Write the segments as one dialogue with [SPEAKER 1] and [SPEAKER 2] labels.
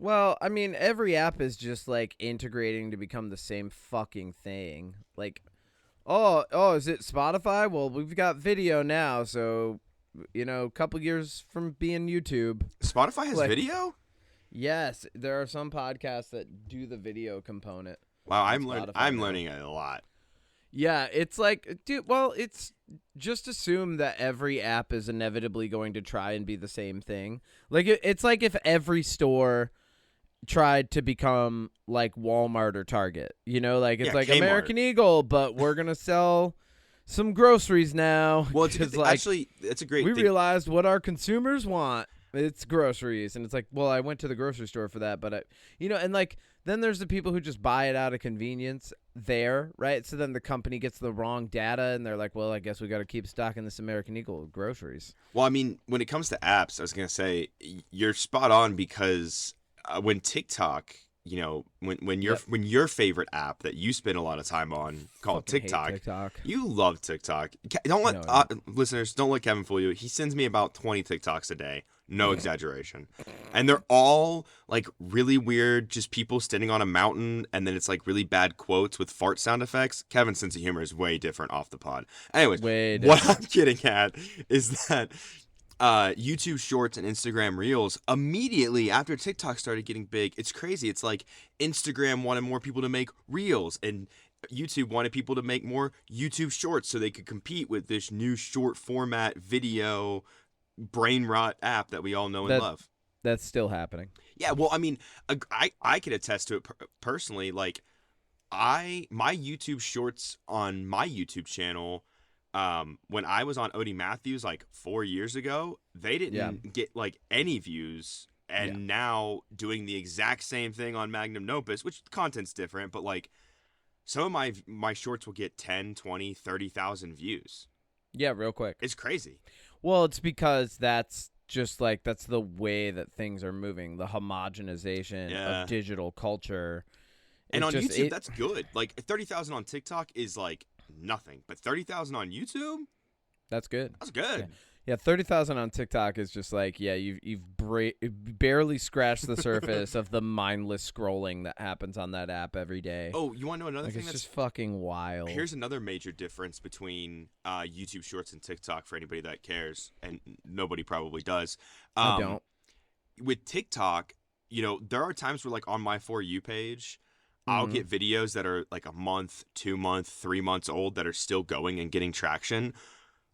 [SPEAKER 1] Well, I mean, every app is just like integrating to become the same fucking thing. Like, oh, is it Spotify? Well, we've got video now, so a couple years from being YouTube.
[SPEAKER 2] Spotify has
[SPEAKER 1] Like,
[SPEAKER 2] video?
[SPEAKER 1] Yes, there are some podcasts that do the video component.
[SPEAKER 2] Wow,
[SPEAKER 1] on
[SPEAKER 2] I'm
[SPEAKER 1] now.
[SPEAKER 2] learning a lot.
[SPEAKER 1] Yeah, it's like, dude, well, it's just assume that every app is inevitably going to try and be the same thing. Like, it's like if every store tried to become like Walmart or Target, like it's like
[SPEAKER 2] Kmart.
[SPEAKER 1] American Eagle, but we're going to sell some groceries now.
[SPEAKER 2] Well, it's
[SPEAKER 1] like,
[SPEAKER 2] actually, it's a great
[SPEAKER 1] we
[SPEAKER 2] thing.
[SPEAKER 1] realized what our consumers want. It's groceries. And it's like, well, I went to the grocery store for that, but and like, then there's the people who just buy it out of convenience there, right? So then the company gets the wrong data and they're like, well, I guess we got to keep stocking this American Eagle groceries.
[SPEAKER 2] Well, I mean, when it comes to apps, I was going to say you're spot on because when TikTok, when your favorite app that you spend a lot of time on called TikTok, you love TikTok. Don't let listeners, don't let Kevin fool you. He sends me about 20 TikToks a day. No exaggeration. And they're all like really weird, just people standing on a mountain, and then it's like really bad quotes with fart sound effects. Kevin's sense of humor is way different off the pod. Anyways, what I'm getting at is that YouTube Shorts and Instagram Reels, immediately after TikTok started getting big, it's crazy. It's like Instagram wanted more people to make Reels, and YouTube wanted people to make more YouTube Shorts so they could compete with this new short format video brain rot app that we all know and love.
[SPEAKER 1] That's still happening.
[SPEAKER 2] Yeah, well, I mean, I could attest to it personally. Like, my YouTube Shorts on my YouTube channel, when I was on Odie Matthews like 4 years ago, they didn't get like any views, and now doing the exact same thing on Magnum Opus, which the content's different, but like some of my shorts will get 10, 20, 30,000 views.
[SPEAKER 1] Yeah, real quick.
[SPEAKER 2] It's crazy.
[SPEAKER 1] Well, it's because that's just like, that's the way that things are moving, the homogenization of digital culture.
[SPEAKER 2] And on YouTube, that's good. Like 30,000 on TikTok is like nothing, but 30,000 on YouTube,
[SPEAKER 1] that's good.
[SPEAKER 2] That's good.
[SPEAKER 1] Yeah, 30,000 on TikTok is just like, you've barely scratched the surface of the mindless scrolling that happens on that app every day.
[SPEAKER 2] Oh, you want to know another thing?
[SPEAKER 1] It's just fucking wild.
[SPEAKER 2] Here's another major difference between YouTube Shorts and TikTok for anybody that cares, and nobody probably does.
[SPEAKER 1] I don't.
[SPEAKER 2] With TikTok, there are times where like on my For You page, I'll get videos that are like a month, 2 months, 3 months old that are still going and getting traction.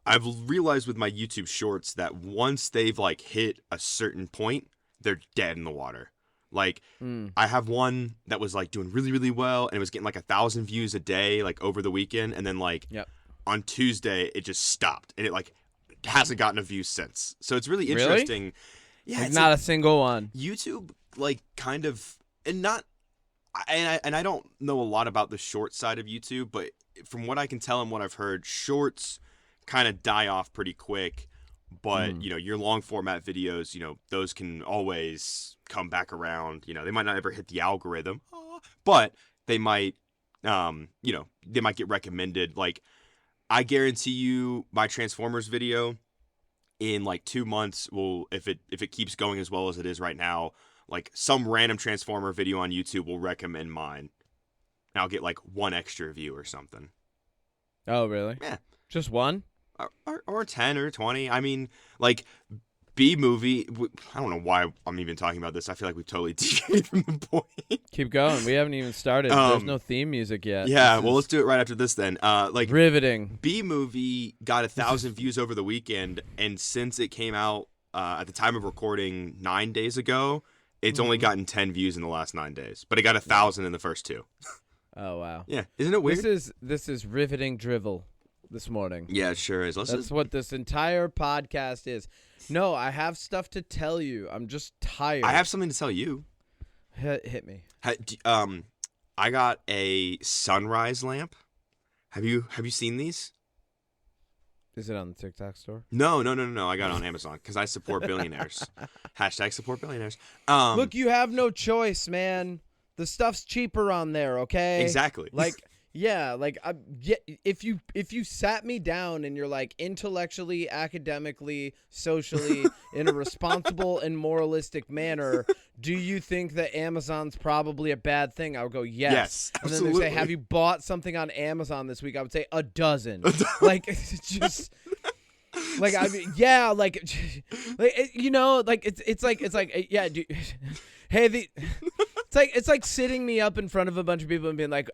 [SPEAKER 2] I've realized with my YouTube Shorts that once they've like hit a certain point, they're dead in the water. Like I have one that was like doing really, really well, and it was getting like 1,000 views a day, like over the weekend. And then like on Tuesday, it just stopped, and it like hasn't gotten a view since. So it's really interesting.
[SPEAKER 1] Really?
[SPEAKER 2] Yeah.
[SPEAKER 1] Like not a single one.
[SPEAKER 2] YouTube like kind of, and I don't know a lot about the short side of YouTube, but from what I can tell and what I've heard, shorts kind of die off pretty quick, but your long format videos, those can always come back around. They might not ever hit the algorithm, but they might they might get recommended. Like, I guarantee you my Transformers video in like 2 months will, if it keeps going as well as it is right now, like some random Transformer video on YouTube will recommend mine, and I'll get like 1 extra view or something.
[SPEAKER 1] Oh, really?
[SPEAKER 2] Yeah.
[SPEAKER 1] Just one?
[SPEAKER 2] Or 10 or 20. I mean, like, B-movie, I don't know why I'm even talking about this. I feel like we've totally deviated from the point.
[SPEAKER 1] Keep going. We haven't even started. There's no theme music yet.
[SPEAKER 2] Yeah, well, let's do it right after this then. Like,
[SPEAKER 1] Riveting.
[SPEAKER 2] B-movie got 1,000 views over the weekend, and since it came out at the time of recording 9 days ago, it's only gotten 10 views in the last 9 days. But it got 1,000 in the first 2.
[SPEAKER 1] Oh, wow.
[SPEAKER 2] Yeah, isn't it weird?
[SPEAKER 1] This is riveting drivel this morning.
[SPEAKER 2] Yeah, it sure is.
[SPEAKER 1] That's what this entire podcast is. No, I have stuff to tell you. I'm just tired.
[SPEAKER 2] I have something to tell you.
[SPEAKER 1] Hit me.
[SPEAKER 2] I got a sunrise lamp. Have you seen these?
[SPEAKER 1] Is it on the TikTok store?
[SPEAKER 2] No. I got it on Amazon because I support billionaires. Hashtag support billionaires.
[SPEAKER 1] Look, you have no choice, man. The stuff's cheaper on there, okay?
[SPEAKER 2] Exactly.
[SPEAKER 1] Like, yeah, like if you sat me down and you're like intellectually, academically, socially, in a responsible and moralistic manner, do you think that Amazon's probably a bad thing? I would go, yes.
[SPEAKER 2] Yes,
[SPEAKER 1] and then
[SPEAKER 2] absolutely.
[SPEAKER 1] they say, have you bought something on Amazon this week? I would say a dozen. Like, it's just... Like, I mean, yeah, like you know, like it's like yeah, hey, it's like sitting me up in front of a bunch of people and being like,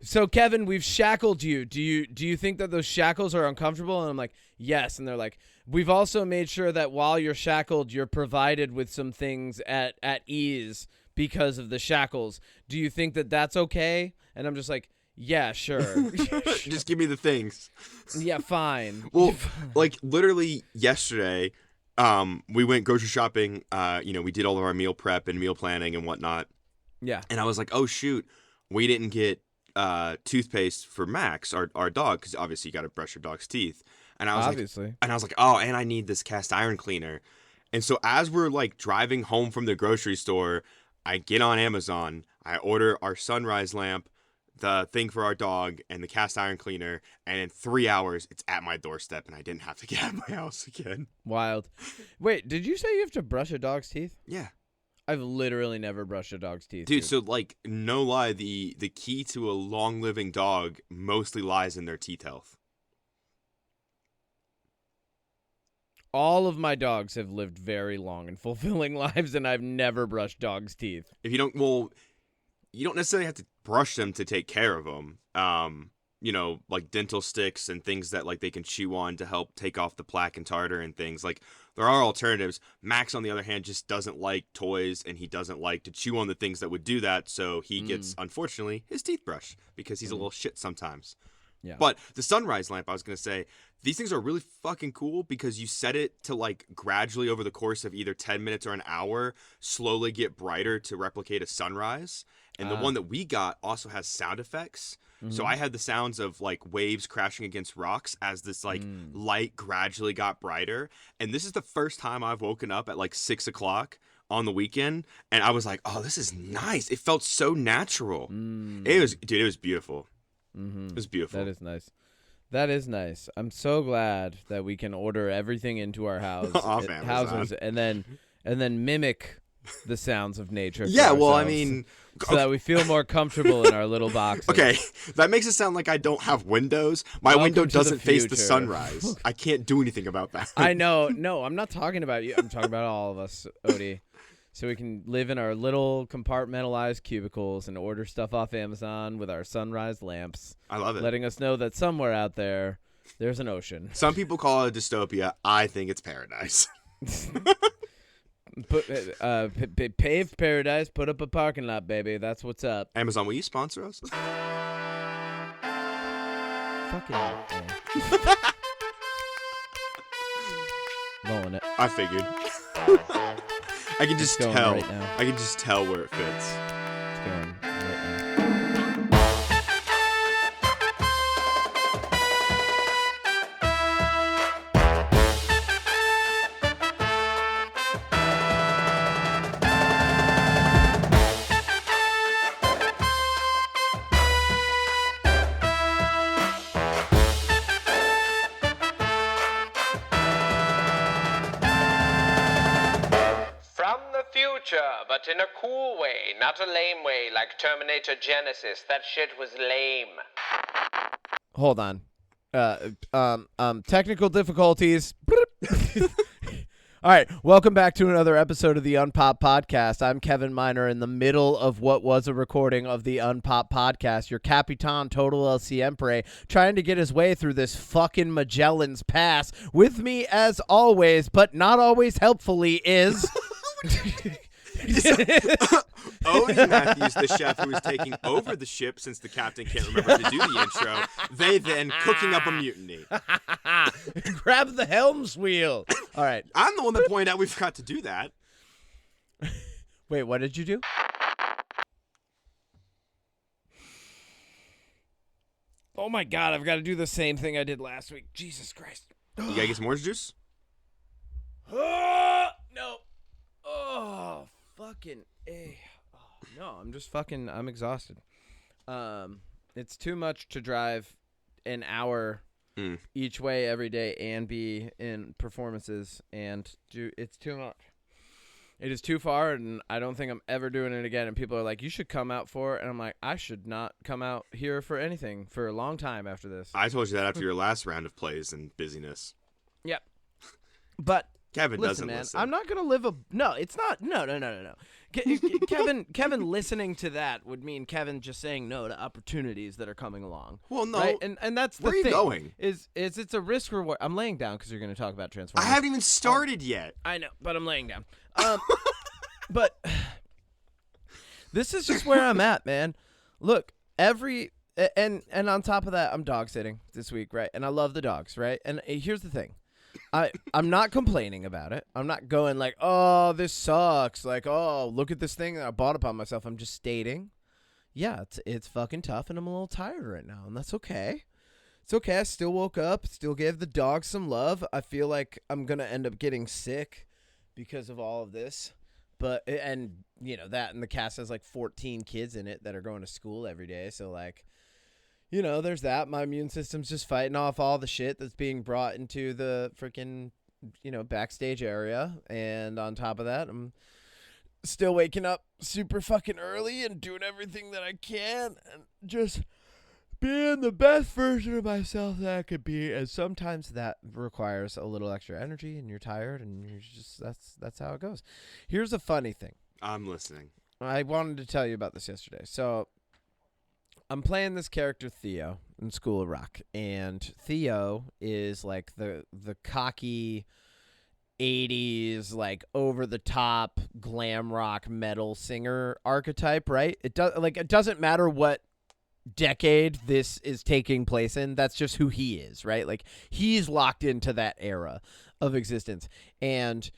[SPEAKER 1] so Kevin, we've shackled you. Do you think that those shackles are uncomfortable? And I'm like, yes. And they're like, we've also made sure that while you're shackled, you're provided with some things at ease because of the shackles. Do you think that that's okay? And I'm just like, yeah, sure.
[SPEAKER 2] Just give me the things.
[SPEAKER 1] Yeah, fine.
[SPEAKER 2] Well, like literally yesterday, we went grocery shopping. We did all of our meal prep and meal planning and whatnot.
[SPEAKER 1] Yeah.
[SPEAKER 2] And I was like, oh shoot, we didn't get toothpaste for Max, our dog, because obviously you got to brush your dog's teeth. And I was like, oh, and I need this cast iron cleaner. And so as we're like driving home from the grocery store, I get on Amazon, I order our sunrise lamp, the thing for our dog, and the cast iron cleaner, and in 3 hours it's at my doorstep and I didn't have to get out of my house again.
[SPEAKER 1] Wild. Wait, did you say you have to brush a dog's teeth?
[SPEAKER 2] Yeah.
[SPEAKER 1] I've literally never brushed a dog's teeth.
[SPEAKER 2] Dude, so like no lie, the key to a long living dog mostly lies in their teeth health.
[SPEAKER 1] All of my dogs have lived very long and fulfilling lives, and I've never brushed dogs' teeth.
[SPEAKER 2] If you don't, well, you don't necessarily have to brush them to take care of them. Like dental sticks and things that like they can chew on to help take off the plaque and tartar and things. Like there are alternatives. Max, on the other hand, just doesn't like toys and he doesn't like to chew on the things that would do that. So he gets, unfortunately, his teeth brushed because he's a little shit sometimes.
[SPEAKER 1] Yeah.
[SPEAKER 2] But the sunrise lamp, I was going to say, these things are really fucking cool because you set it to like gradually over the course of either 10 minutes or an hour, slowly get brighter to replicate a sunrise. And the one that we got also has sound effects. So I had the sounds of like waves crashing against rocks as this like light gradually got brighter. And this is the first time I've woken up at like 6 o'clock on the weekend. And I was like, oh, this is nice. It felt so natural. It was beautiful. It was beautiful.
[SPEAKER 1] That is nice. That is nice. I'm so glad that we can order everything into our houses and then mimic the sounds of nature.
[SPEAKER 2] Yeah, well, I mean,
[SPEAKER 1] so that we feel more comfortable in our little boxes.
[SPEAKER 2] Okay, that makes it sound like I don't have windows. My window doesn't face the sunrise. I can't do anything about that.
[SPEAKER 1] I know. No, I'm not talking about you. I'm talking about all of us, Odie. So we can live in our little compartmentalized cubicles and order stuff off Amazon with our sunrise lamps.
[SPEAKER 2] I love it.
[SPEAKER 1] Letting us know that somewhere out there, there's an ocean.
[SPEAKER 2] Some people call it a dystopia. I think it's paradise.
[SPEAKER 1] Paved paradise, put up a parking lot, baby. That's what's up.
[SPEAKER 2] Amazon, will you sponsor us?
[SPEAKER 1] Fucking rolling it.
[SPEAKER 2] I figured. I can just tell.
[SPEAKER 1] Right now.
[SPEAKER 2] I can just tell where it fits.
[SPEAKER 1] It's going right now.
[SPEAKER 3] But in a cool way, not a lame way like Terminator Genysis. That shit was lame.
[SPEAKER 1] Hold on. Technical difficulties. All right, welcome back to another episode of the Unpop Podcast. I'm Kevin Miner in the middle of what was a recording of the Unpop Podcast. Your Capitan Total El Siempre trying to get his way through this fucking Magellan's Pass. With me, as always, but not always helpfully, is...
[SPEAKER 2] Odie Matthews, the chef who is taking over the ship since the captain can't remember to do the intro. They then cooking up a mutiny.
[SPEAKER 1] Grab the helm's wheel. All right.
[SPEAKER 2] I'm the one that pointed out we forgot to do that.
[SPEAKER 1] Wait, what did you do? Oh my God, I've got to do the same thing I did last week. Jesus Christ.
[SPEAKER 2] You gotta get some orange juice?
[SPEAKER 1] No. Oh, fucking A. Oh, no, I'm exhausted. It's too much to drive an hour each way every day and be in performances, and it's too much. It is too far, and I don't think I'm ever doing it again. And people are like, you should come out for it. And I'm like, I should not come out here for anything for a long time after this.
[SPEAKER 2] I told you that after your last round of plays and busyness.
[SPEAKER 1] Yep. But
[SPEAKER 2] Kevin
[SPEAKER 1] listen,
[SPEAKER 2] doesn't
[SPEAKER 1] man,
[SPEAKER 2] listen.
[SPEAKER 1] I'm not going to live a... No, it's not. No. Kevin listening to that would mean Kevin just saying no to opportunities that are coming along.
[SPEAKER 2] Well, no.
[SPEAKER 1] Right? And that's the
[SPEAKER 2] Where are you
[SPEAKER 1] thing.
[SPEAKER 2] going?
[SPEAKER 1] Is it's a risk reward. I'm laying down because you're going to talk about Transformers.
[SPEAKER 2] I haven't even started yet.
[SPEAKER 1] I know, but I'm laying down. But this is just where I'm at, man. Look, and on top of that, I'm dog sitting this week, right? And I love the dogs, right? And here's the thing. I'm not complaining about it. I'm not going like, oh, this sucks. Like, oh, look at this thing that I bought upon myself. I'm just stating, yeah, it's fucking tough, and I'm a little tired right now, and that's okay. It's okay. I still woke up, still gave the dog some love. I feel like I'm going to end up getting sick because of all of this. But, and, you know, that, and the cast has like 14 kids in it that are going to school every day. So, like, you know, there's that. My immune system's just fighting off all the shit that's being brought into the freaking, you know, backstage area. And on top of that, I'm still waking up super fucking early and doing everything that I can and just being the best version of myself that I could be. And sometimes that requires a little extra energy, and you're tired, and you're just that's how it goes. Here's a funny thing.
[SPEAKER 2] I'm listening.
[SPEAKER 1] I wanted to tell you about this yesterday. So I'm playing this character Theo in School of Rock, and Theo is like the cocky 80s, like over the top glam rock metal singer archetype, right? It doesn't matter what decade this is taking place in. That's just who he is, right? Like, he's locked into that era of existence. And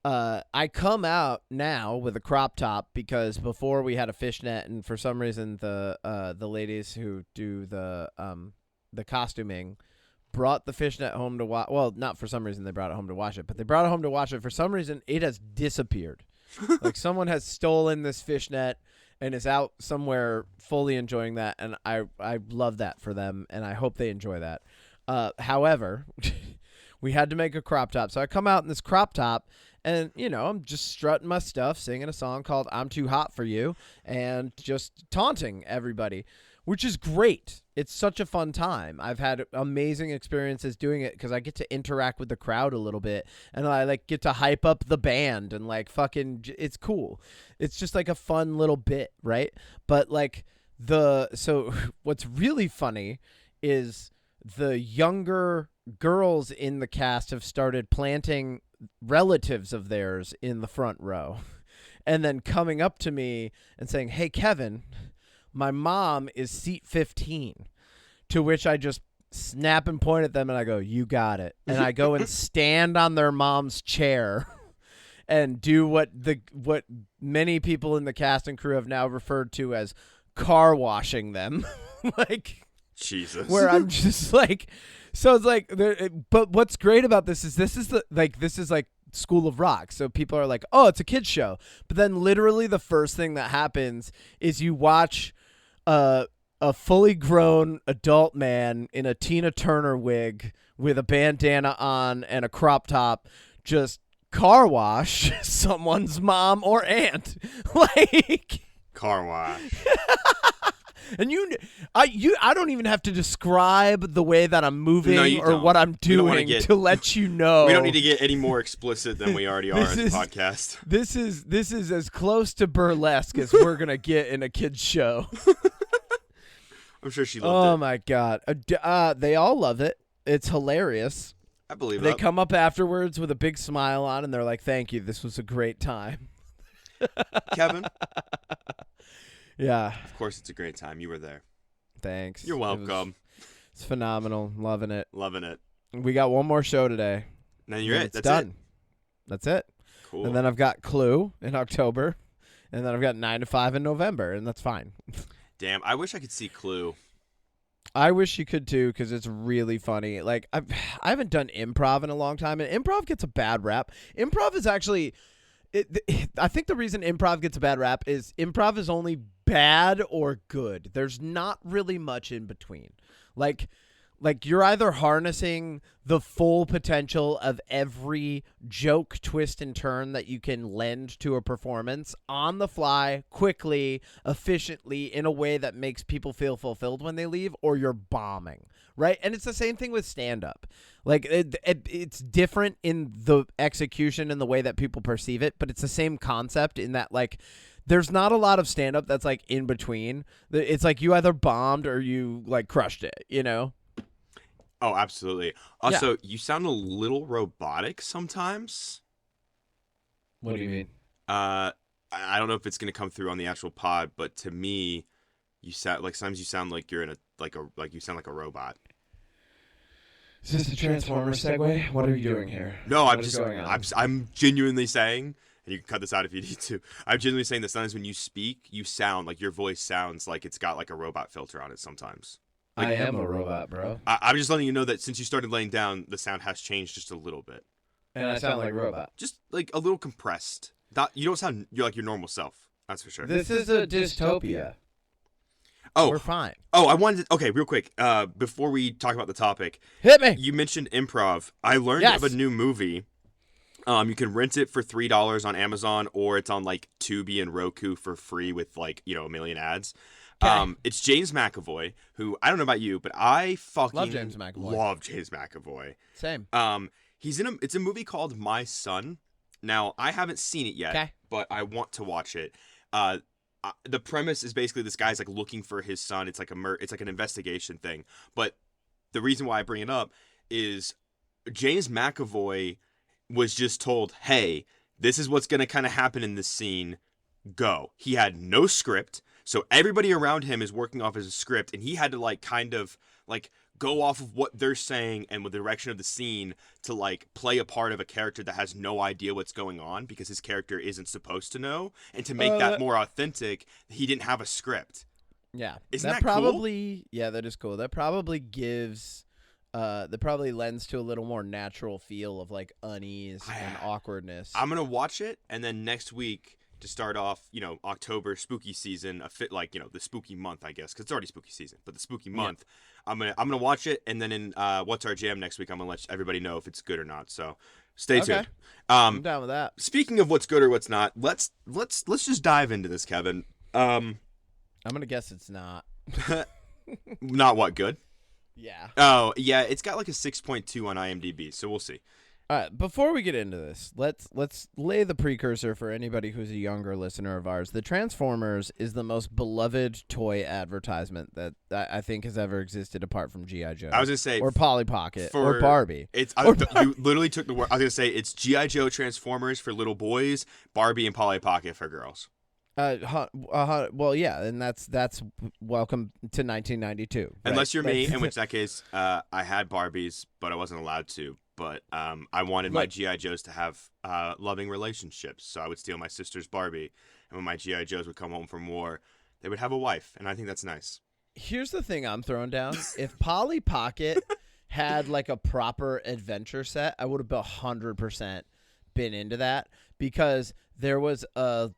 [SPEAKER 1] I come out now with a crop top because before we had a fishnet, and for some reason the ladies who do the costuming brought the fishnet home to wash. Well, not for some reason they brought it home to wash it, but they brought it home to wash it. For some reason, it has disappeared. Like, someone has stolen this fishnet and is out somewhere fully enjoying that, and I love that for them, and I hope they enjoy that. However, we had to make a crop top, so I come out in this crop top, and, you know, I'm just strutting my stuff, singing a song called I'm Too Hot For You, and just taunting everybody, which is great. It's such a fun time. I've had amazing experiences doing it because I get to interact with the crowd a little bit, and I like get to hype up the band, and like fucking, it's cool. It's just like a fun little bit, right? But like so what's really funny is the younger girls in the cast have started planting relatives of theirs in the front row, and then coming up to me and saying, "Hey, Kevin, my mom is seat 15, to which I just snap and point at them, and I go, "You got it." And I go and stand on their mom's chair and do what many people in the cast and crew have now referred to as car washing them. Like,
[SPEAKER 2] Jesus.
[SPEAKER 1] Where I'm just like, so it's like, but what's great about this is this is like School of Rock. So people are like, oh, it's a kid's show. But then literally the first thing that happens is you watch a fully grown adult man in a Tina Turner wig with a bandana on and a crop top just car wash someone's mom or aunt. Like,
[SPEAKER 2] car wash.
[SPEAKER 1] And I don't even have to describe the way that I'm moving or what I'm doing to let you know.
[SPEAKER 2] We don't need to get any more explicit than we already are on the podcast.
[SPEAKER 1] This is as close to burlesque as we're gonna get in a kid's show.
[SPEAKER 2] I'm sure she loved it.
[SPEAKER 1] Oh my god, they all love it. It's hilarious.
[SPEAKER 2] I believe
[SPEAKER 1] they come up afterwards with a big smile on, and they're like, "Thank you. This was a great time."
[SPEAKER 2] Kevin.
[SPEAKER 1] Yeah.
[SPEAKER 2] Of course, it's a great time. You were there.
[SPEAKER 1] Thanks.
[SPEAKER 2] You're welcome.
[SPEAKER 1] It's phenomenal. Loving it.
[SPEAKER 2] Loving it.
[SPEAKER 1] We got one more show today.
[SPEAKER 2] Then you're it.
[SPEAKER 1] That's done. That's it.
[SPEAKER 2] Cool.
[SPEAKER 1] And then I've got Clue in October, and then I've got 9 to 5 in November, and that's fine.
[SPEAKER 2] Damn, I wish I could see Clue.
[SPEAKER 1] I wish you could too, because it's really funny. Like, I haven't done improv in a long time, and improv gets a bad rap. Improv is actually... I think the reason improv gets a bad rap is improv is only bad or good. There's not really much in between. Like Like, you're either harnessing the full potential of every joke, twist, and turn that you can lend to a performance on the fly, quickly, efficiently, in a way that makes people feel fulfilled when they leave, or you're bombing, right? And it's the same thing with stand-up. Like, it's different in the execution and the way that people perceive it, but it's the same concept in that, like, there's not a lot of stand-up that's, like, in between. It's like you either bombed or you, like, crushed it, you know?
[SPEAKER 2] Oh, absolutely. Also, you sound a little robotic sometimes.
[SPEAKER 1] What do you mean?
[SPEAKER 2] I don't know if it's gonna come through on the actual pod, but to me, you sound like sometimes you sound like you're in you sound like a robot.
[SPEAKER 1] Is this a Transformer segue? What are you doing here?
[SPEAKER 2] No, I'm genuinely saying, and you can cut this out if you need to. I'm genuinely saying that sometimes when you speak, you sound like your voice sounds like it's got like a robot filter on it sometimes. Like,
[SPEAKER 1] I am a robot, bro.
[SPEAKER 2] I'm just letting you know that since you started laying down, the sound has changed just a little bit.
[SPEAKER 1] And I sound like a robot.
[SPEAKER 2] Just like a little compressed. You don't sound you're like your normal self. That's for sure.
[SPEAKER 1] This is a dystopia.
[SPEAKER 2] Oh,
[SPEAKER 1] we're fine.
[SPEAKER 2] Oh, I wanted to, okay, real quick. Before we talk about the topic,
[SPEAKER 1] hit me.
[SPEAKER 2] You mentioned improv. I learned of a new movie. You can rent it for $3 on Amazon, or it's on like Tubi and Roku for free with like a million ads. Okay. It's James McAvoy, who I don't know about you, but I fucking love James McAvoy.
[SPEAKER 1] Same.
[SPEAKER 2] It's a movie called My Son. Now, I haven't seen it yet, but I want to watch it. The premise is basically this guy's like looking for his son. It's like it's like an investigation thing. But the reason why I bring it up is James McAvoy was just told, "Hey, this is what's going to kind of happen in this scene. Go." He had no script. So everybody around him is working off his script, and he had to like kind of like go off of what they're saying and with the direction of the scene to like play a part of a character that has no idea what's going on because his character isn't supposed to know. And to make that more authentic, he didn't have a script.
[SPEAKER 1] Yeah.
[SPEAKER 2] Isn't that
[SPEAKER 1] probably
[SPEAKER 2] cool?
[SPEAKER 1] Yeah, that is cool. That probably gives that probably lends to a little more natural feel of like unease and awkwardness.
[SPEAKER 2] I'm gonna watch it, and then next week to start off, October spooky season, the spooky month, I guess, because it's already spooky season, but the spooky month, I'm gonna watch it, and then in What's Our Jam next week, I'm gonna let everybody know if it's good or not. So stay tuned.
[SPEAKER 1] I'm down with that.
[SPEAKER 2] Speaking of what's good or what's not, let's just dive into this, Kevin.
[SPEAKER 1] I'm gonna guess it's not.
[SPEAKER 2] Not what good?
[SPEAKER 1] Yeah.
[SPEAKER 2] Oh yeah, it's got like a 6.2 on IMDb, so we'll see.
[SPEAKER 1] All right, before we get into this, let's lay the precursor for anybody who's a younger listener of ours. The Transformers is the most beloved toy advertisement that I think has ever existed apart from G.I. Joe.
[SPEAKER 2] I was going to say...
[SPEAKER 1] Or Polly Pocket, or Barbie.
[SPEAKER 2] You literally took the word... I was going to say it's G.I. Joe Transformers for little boys, Barbie and Polly Pocket for girls.
[SPEAKER 1] Well, yeah, and that's welcome to 1992.
[SPEAKER 2] Unless you're me, in which that case, I had Barbies, but I wasn't allowed to. But I wanted my G.I. Joes to have loving relationships, so I would steal my sister's Barbie, and when my G.I. Joes would come home from war, they would have a wife, and I think that's nice.
[SPEAKER 1] Here's the thing I'm throwing down. If Polly Pocket had like a proper adventure set, I would have 100% been into that, because there was a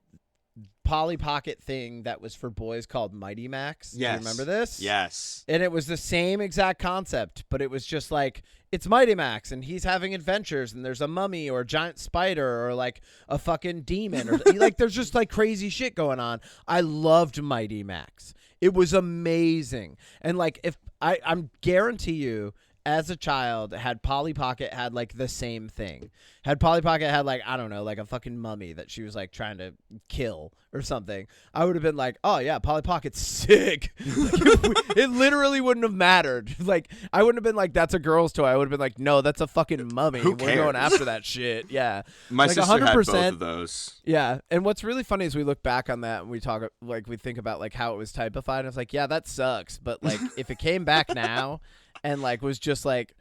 [SPEAKER 1] Polly Pocket thing that was for boys called Mighty Max.
[SPEAKER 2] Yes.
[SPEAKER 1] Do you remember this?
[SPEAKER 2] Yes.
[SPEAKER 1] And it was the same exact concept, but it was just like, it's Mighty Max and he's having adventures and there's a mummy or a giant spider or like a fucking demon or like there's just like crazy shit going on. I loved Mighty Max. It was amazing. And like if I'm guarantee you, as a child, had Polly Pocket had like the same thing. Had Polly Pocket had like, I don't know, like a fucking mummy that she was like trying to kill or something, I would have been like, oh yeah, Polly Pocket's sick. It literally wouldn't have mattered. Like I wouldn't have been like, that's a girl's toy. I would have been like, no, that's a fucking mummy.
[SPEAKER 2] Who cares?
[SPEAKER 1] We're going after that shit. Yeah.
[SPEAKER 2] My
[SPEAKER 1] like
[SPEAKER 2] sister
[SPEAKER 1] 100%,
[SPEAKER 2] had both of those.
[SPEAKER 1] Yeah. And what's really funny is we look back on that and we talk like we think about like how it was typified. And it's like, yeah, that sucks. But like if it came back now and like was just like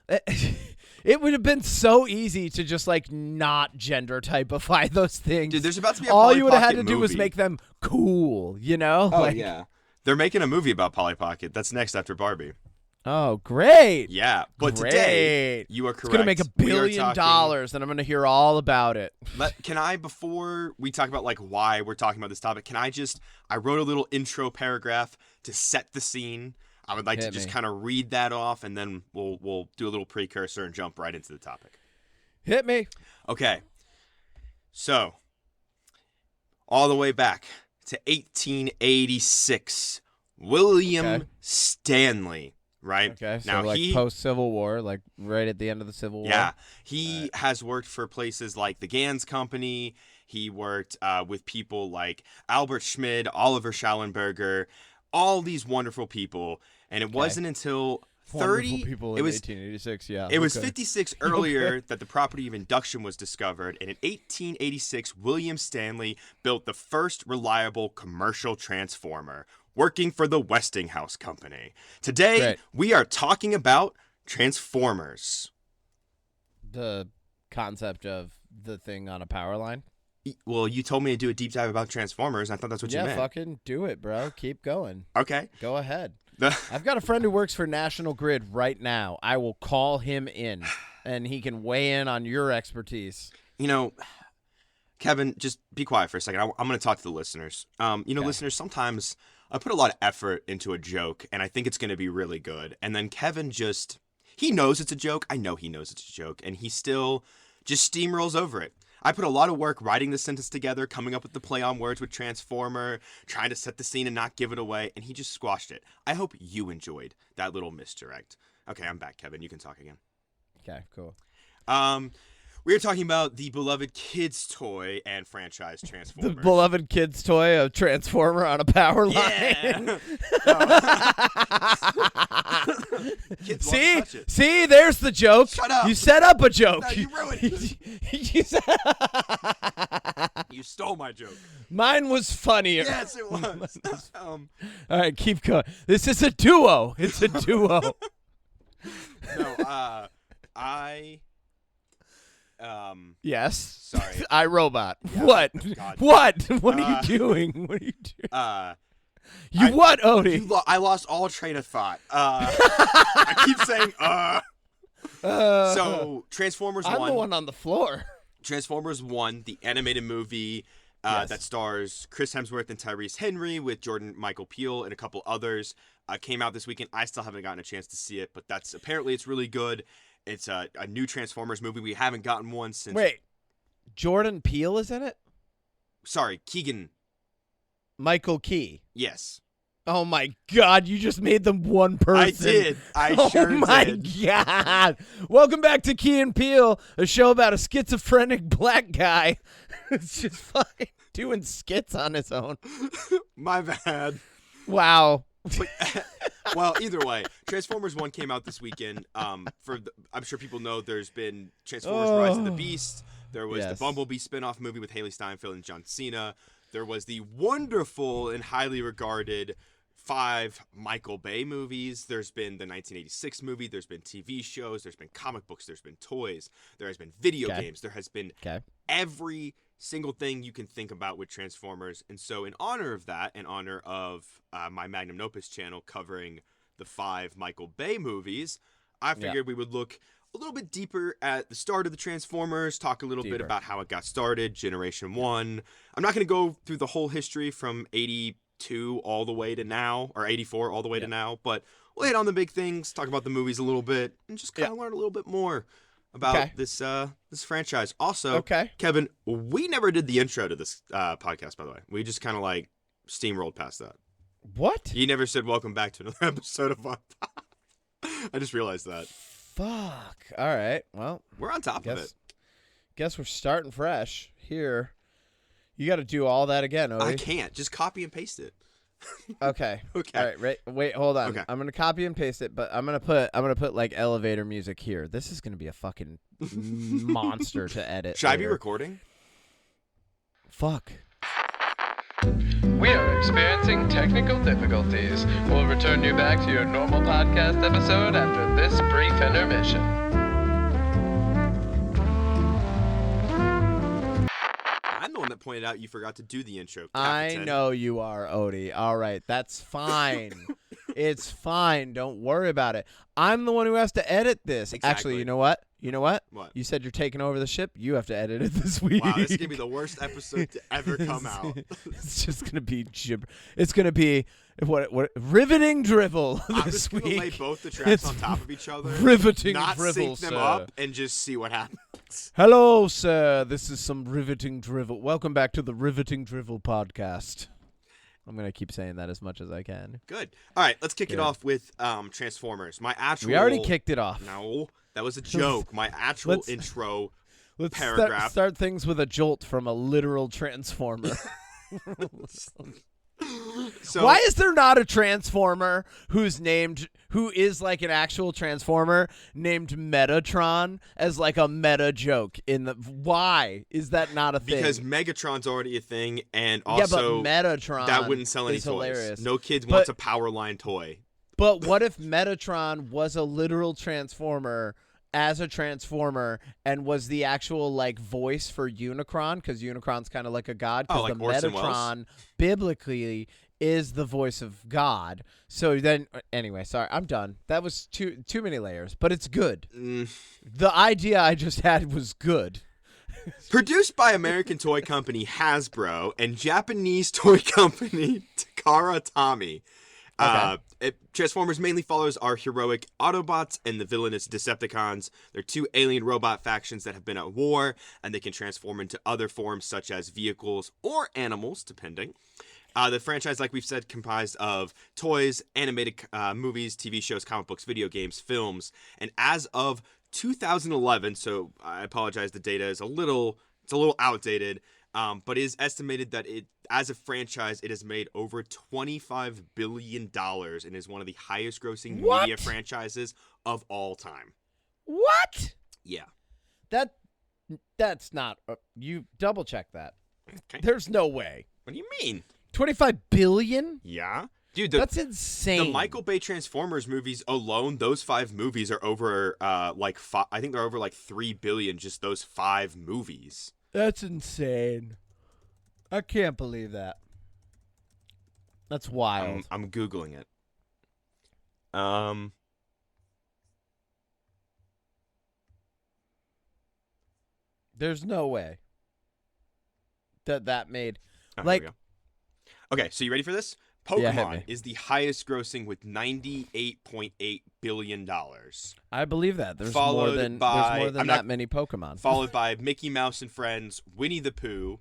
[SPEAKER 1] it would have been so easy to just like not gender typify those things.
[SPEAKER 2] Dude, there's about to be a
[SPEAKER 1] all
[SPEAKER 2] Polly
[SPEAKER 1] you would have had to
[SPEAKER 2] Pocket
[SPEAKER 1] do was
[SPEAKER 2] movie.
[SPEAKER 1] make them cool, you know?
[SPEAKER 2] Oh yeah, they're making a movie about Polly Pocket. That's next after Barbie.
[SPEAKER 1] Oh great.
[SPEAKER 2] Yeah, but
[SPEAKER 1] great.
[SPEAKER 2] Today you are correct.
[SPEAKER 1] It's gonna make $1 billion, and I'm gonna hear all about it.
[SPEAKER 2] Can I, before we talk about like why we're talking about this topic, I wrote a little intro paragraph to set the scene. I would like to
[SPEAKER 1] Hit
[SPEAKER 2] just
[SPEAKER 1] me.
[SPEAKER 2] kind of read that off, and then we'll do a little precursor and jump right into the topic.
[SPEAKER 1] Hit me.
[SPEAKER 2] Okay. So, all the way back to 1886, William Stanley, right?
[SPEAKER 1] Okay, so
[SPEAKER 2] now
[SPEAKER 1] like
[SPEAKER 2] he
[SPEAKER 1] post-Civil War, like right at the end of the Civil War.
[SPEAKER 2] Yeah, he has worked for places like the Gans Company. He worked with people like Albert Schmid, Oliver Schallenberger, all these wonderful people. And it wasn't until 30
[SPEAKER 1] people in 1886. Yeah,
[SPEAKER 2] it was 56 earlier that the property of induction was discovered, and in 1886, William Stanley built the first reliable commercial transformer, working for the Westinghouse Company. Today, we are talking about Transformers.
[SPEAKER 1] The concept of the thing on a power line.
[SPEAKER 2] Well, you told me to do a deep dive about Transformers, and I thought that's what you meant.
[SPEAKER 1] Yeah, fucking do it, bro. Keep going.
[SPEAKER 2] Okay.
[SPEAKER 1] Go ahead. I've got a friend who works for National Grid right now. I will call him in, and he can weigh in on your expertise.
[SPEAKER 2] You know, Kevin, just be quiet for a second. I'm going to talk to the listeners. Listeners, sometimes I put a lot of effort into a joke, and I think it's going to be really good. And then Kevin he knows it's a joke. I know he knows it's a joke, and he still just steamrolls over it. I put a lot of work writing this sentence together, coming up with the play on words with Transformer, trying to set the scene and not give it away, and he just squashed it. I hope you enjoyed that little misdirect. Okay, I'm back, Kevin. You can talk again.
[SPEAKER 1] Okay, cool.
[SPEAKER 2] We were talking about the beloved kids' toy and franchise Transformers.
[SPEAKER 1] The beloved kids' toy of Transformer on a power line.
[SPEAKER 2] Yeah. Kids love to touch it.
[SPEAKER 1] See, there's the joke.
[SPEAKER 2] Shut up.
[SPEAKER 1] You set up a joke.
[SPEAKER 2] No, you ruined it. You stole my joke.
[SPEAKER 1] Mine was funnier.
[SPEAKER 2] Yes, it was.
[SPEAKER 1] All right, keep going. This is a duo. It's a duo.
[SPEAKER 2] No,
[SPEAKER 1] Yes.
[SPEAKER 2] Sorry.
[SPEAKER 1] iRobot.
[SPEAKER 2] Yeah,
[SPEAKER 1] What?
[SPEAKER 2] God.
[SPEAKER 1] What? What are you doing? What are you doing? What, Odie?
[SPEAKER 2] I lost all train of thought. I keep saying, So, Transformers 1.
[SPEAKER 1] I'm the one on the floor.
[SPEAKER 2] Transformers 1, the animated movie that stars Chris Hemsworth and Tyrese Henry with Jordan Michael Peele and a couple others, came out this weekend. I still haven't gotten a chance to see it, but apparently it's really good. It's a new Transformers movie. We haven't gotten one since...
[SPEAKER 1] Wait. Jordan Peele is in it?
[SPEAKER 2] Sorry, Keegan.
[SPEAKER 1] Michael Key.
[SPEAKER 2] Yes.
[SPEAKER 1] Oh, my God. You just made them one person.
[SPEAKER 2] I did. I sure did.
[SPEAKER 1] Oh, my God. Welcome back to Key and Peele, a show about a schizophrenic black guy who's just fucking doing skits on his own.
[SPEAKER 2] My bad.
[SPEAKER 1] Wow.
[SPEAKER 2] Well, either way, Transformers 1 came out this weekend. I'm sure people know there's been Transformers Rise of the Beast. There was the Bumblebee spinoff movie with Haley Steinfeld and John Cena. There was the wonderful and highly regarded 5 Michael Bay movies. There's been the 1986 movie. There's been TV shows. There's been comic books. There's been toys. There has been video games. There has been every single thing you can think about with Transformers. And so in honor of that, in honor of my Magnum Opus channel covering the 5 Michael Bay movies, I figured we would look a little bit deeper at the start of the Transformers, talk a little bit about how it got started, Generation 1. I'm not going to go through the whole history from 82 all the way to now, or 84 all the way to now, but we'll hit on the big things, talk about the movies a little bit, and just kind of learn a little bit more about this franchise. Also, Kevin, we never did the intro to this podcast, by the way. We just kind of like steamrolled past that.
[SPEAKER 1] What?
[SPEAKER 2] You never said welcome back to another episode of our I just realized that.
[SPEAKER 1] Fuck. All right. Well,
[SPEAKER 2] we're on top of it.
[SPEAKER 1] Guess we're starting fresh here. You got to do all that again, Odie.
[SPEAKER 2] I can't. Just copy and paste it.
[SPEAKER 1] Okay.
[SPEAKER 2] Okay.
[SPEAKER 1] All right. Wait. Hold on.
[SPEAKER 2] Okay.
[SPEAKER 1] I'm gonna copy and paste it, but I'm gonna put like elevator music here. This is gonna be a fucking monster to edit.
[SPEAKER 2] Should I be recording?
[SPEAKER 1] Fuck.
[SPEAKER 3] We are experiencing technical difficulties. We'll return you back to your normal podcast episode after this brief intermission.
[SPEAKER 2] I'm the one that pointed out you forgot to do the intro.
[SPEAKER 1] I know you are, Odie. All right, that's fine. It's fine. Don't worry about it. I'm the one who has to edit this.
[SPEAKER 2] Exactly.
[SPEAKER 1] Actually, you know what? You know what?
[SPEAKER 2] What?
[SPEAKER 1] You said you're taking over the ship. You have to edit it this week.
[SPEAKER 2] Wow, this is gonna be the worst episode to ever come out.
[SPEAKER 1] It's just gonna be gibber. It's gonna be what riveting drivel
[SPEAKER 2] I'm
[SPEAKER 1] this
[SPEAKER 2] just gonna
[SPEAKER 1] week.
[SPEAKER 2] lay both the tracks on top of each other,
[SPEAKER 1] Riveting
[SPEAKER 2] not
[SPEAKER 1] drivel,
[SPEAKER 2] sync them
[SPEAKER 1] sir.
[SPEAKER 2] up, and just see what happens.
[SPEAKER 1] Hello, sir. This is some riveting drivel. Welcome back to the Riveting Drivel podcast. I'm gonna keep saying that as much as I can.
[SPEAKER 2] Good. All right, let's kick it
[SPEAKER 1] Good.
[SPEAKER 2] off with Transformers. My actual.
[SPEAKER 1] We already kicked it off.
[SPEAKER 2] No, that was a joke. My actual intro.
[SPEAKER 1] Let's
[SPEAKER 2] paragraph.
[SPEAKER 1] start things with a jolt from a literal transformer.
[SPEAKER 2] So,
[SPEAKER 1] Why is there not a transformer who is like an actual transformer named Metatron as like a meta joke why is that not a thing?
[SPEAKER 2] Because Megatron's already a thing, and also
[SPEAKER 1] but Metatron
[SPEAKER 2] that wouldn't sell any
[SPEAKER 1] is
[SPEAKER 2] toys.
[SPEAKER 1] Hilarious.
[SPEAKER 2] No kids wants a power line toy.
[SPEAKER 1] But what if Metatron was a literal transformer as a transformer and was the actual like voice for Unicron, because Unicron's kind of like a god, because
[SPEAKER 2] like
[SPEAKER 1] the
[SPEAKER 2] Orson
[SPEAKER 1] Metatron
[SPEAKER 2] Welles?
[SPEAKER 1] biblically is the voice of God. So then anyway, sorry, I'm done. That was too many layers, but it's good. The idea I just had was good.
[SPEAKER 2] Produced by American toy company Hasbro and Japanese toy company Takara Tomy. Transformers mainly follows our heroic Autobots and the villainous Decepticons. They're two alien robot factions that have been at war, and they can transform into other forms such as vehicles or animals, depending. The franchise, like we've said, comprised of toys, animated movies, TV shows, comic books, video games, films, and as of 2011, so I apologize, the data is a little outdated, but it is estimated that as a franchise, it has made over $25 billion and is one of the highest grossing media franchises of all time.
[SPEAKER 1] What?
[SPEAKER 2] Yeah.
[SPEAKER 1] That's not you double check that.
[SPEAKER 2] Okay.
[SPEAKER 1] There's no way.
[SPEAKER 2] What do you mean?
[SPEAKER 1] 25 billion?
[SPEAKER 2] Yeah. Dude,
[SPEAKER 1] that's insane.
[SPEAKER 2] The Michael Bay Transformers movies alone, those 5 movies are over I think they're over like 3 billion, just those 5 movies.
[SPEAKER 1] That's insane. I can't believe that. That's wild.
[SPEAKER 2] I'm Googling it.
[SPEAKER 1] There's no way that made
[SPEAKER 2] Oh,
[SPEAKER 1] like.
[SPEAKER 2] here we go. Okay, so you ready for this?
[SPEAKER 1] Yeah, hit
[SPEAKER 2] Pokemon
[SPEAKER 1] me.
[SPEAKER 2] is the highest grossing with $98.8 billion.
[SPEAKER 1] I believe that. There's
[SPEAKER 2] Followed
[SPEAKER 1] more than
[SPEAKER 2] by-
[SPEAKER 1] there's more
[SPEAKER 2] I'm
[SPEAKER 1] that
[SPEAKER 2] not-
[SPEAKER 1] many Pokemon.
[SPEAKER 2] Followed by Mickey Mouse and Friends, Winnie the Pooh,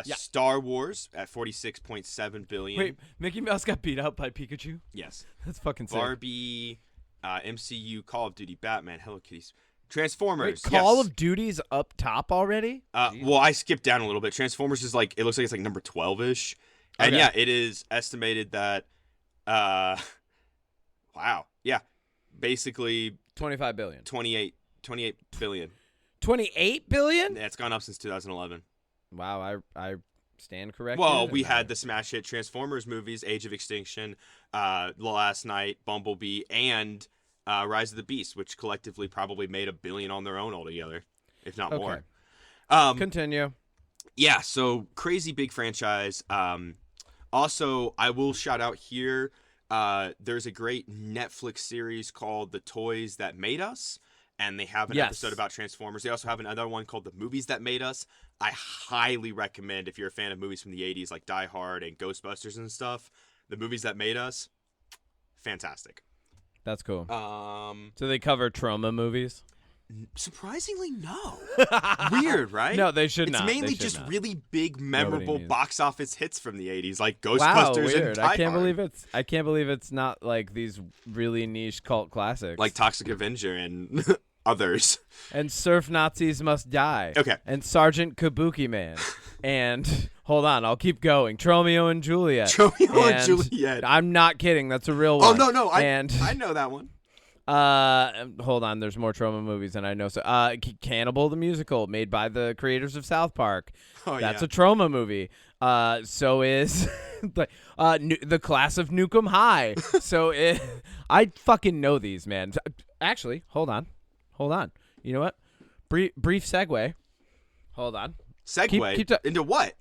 [SPEAKER 2] Star Wars at $46.7 billion.
[SPEAKER 1] Wait, Mickey Mouse got beat up by Pikachu?
[SPEAKER 2] Yes.
[SPEAKER 1] That's fucking sick.
[SPEAKER 2] Barbie, MCU, Call of Duty, Batman, Hello Kitty, Transformers.
[SPEAKER 1] Wait, Call
[SPEAKER 2] yes.
[SPEAKER 1] of Duty's up top already?
[SPEAKER 2] Well, I skipped down a little bit. Transformers is like, it looks like it's like number 12-ish. And
[SPEAKER 1] Okay.
[SPEAKER 2] yeah, it is estimated that, wow. Yeah. Basically
[SPEAKER 1] 25 billion.
[SPEAKER 2] 28 billion.
[SPEAKER 1] 28 billion?
[SPEAKER 2] Yeah, it's gone up since 2011.
[SPEAKER 1] Wow, I stand corrected.
[SPEAKER 2] Well, we had the smash hit Transformers movies, Age of Extinction, The Last Night, Bumblebee, and Rise of the Beast, which collectively probably made $1 billion on their own altogether, if not more.
[SPEAKER 1] Continue.
[SPEAKER 2] Yeah, so crazy big franchise. Also, I will shout out here, there's a great Netflix series called The Toys That Made Us, and they have an episode about Transformers. They also have another one called The Movies That Made Us. I highly recommend, if you're a fan of movies from the 80s like Die Hard and Ghostbusters and stuff, The Movies That Made Us, fantastic.
[SPEAKER 1] That's cool. So they cover trauma movies?
[SPEAKER 2] Surprisingly, no. Weird, right?
[SPEAKER 1] No, they should not.
[SPEAKER 2] It's mainly
[SPEAKER 1] They should
[SPEAKER 2] just
[SPEAKER 1] not.
[SPEAKER 2] really big, memorable
[SPEAKER 1] needs-
[SPEAKER 2] box office hits from the 80s, like
[SPEAKER 1] Wow,
[SPEAKER 2] Ghostbusters
[SPEAKER 1] weird.
[SPEAKER 2] and Die
[SPEAKER 1] I can't
[SPEAKER 2] Hard.
[SPEAKER 1] believe it's not like these really niche cult classics.
[SPEAKER 2] Like Toxic Avenger and others.
[SPEAKER 1] And Surf Nazis Must Die.
[SPEAKER 2] Okay.
[SPEAKER 1] And Sergeant Kabuki Man. And hold on, I'll keep going. Tromeo and Juliet.
[SPEAKER 2] Romeo and Juliet.
[SPEAKER 1] I'm not kidding. That's a real
[SPEAKER 2] Oh,
[SPEAKER 1] one.
[SPEAKER 2] no,
[SPEAKER 1] And
[SPEAKER 2] I know that one.
[SPEAKER 1] hold on, there's more trauma movies than I know. So Cannibal the Musical, made by the creators of South Park.
[SPEAKER 2] Oh,
[SPEAKER 1] That's
[SPEAKER 2] yeah.
[SPEAKER 1] a trauma movie. So is the Class of Nukem High. I fucking know these, man. Actually, hold on. You know what? Brief segue. Hold on.
[SPEAKER 2] Segue
[SPEAKER 1] keep
[SPEAKER 2] into what?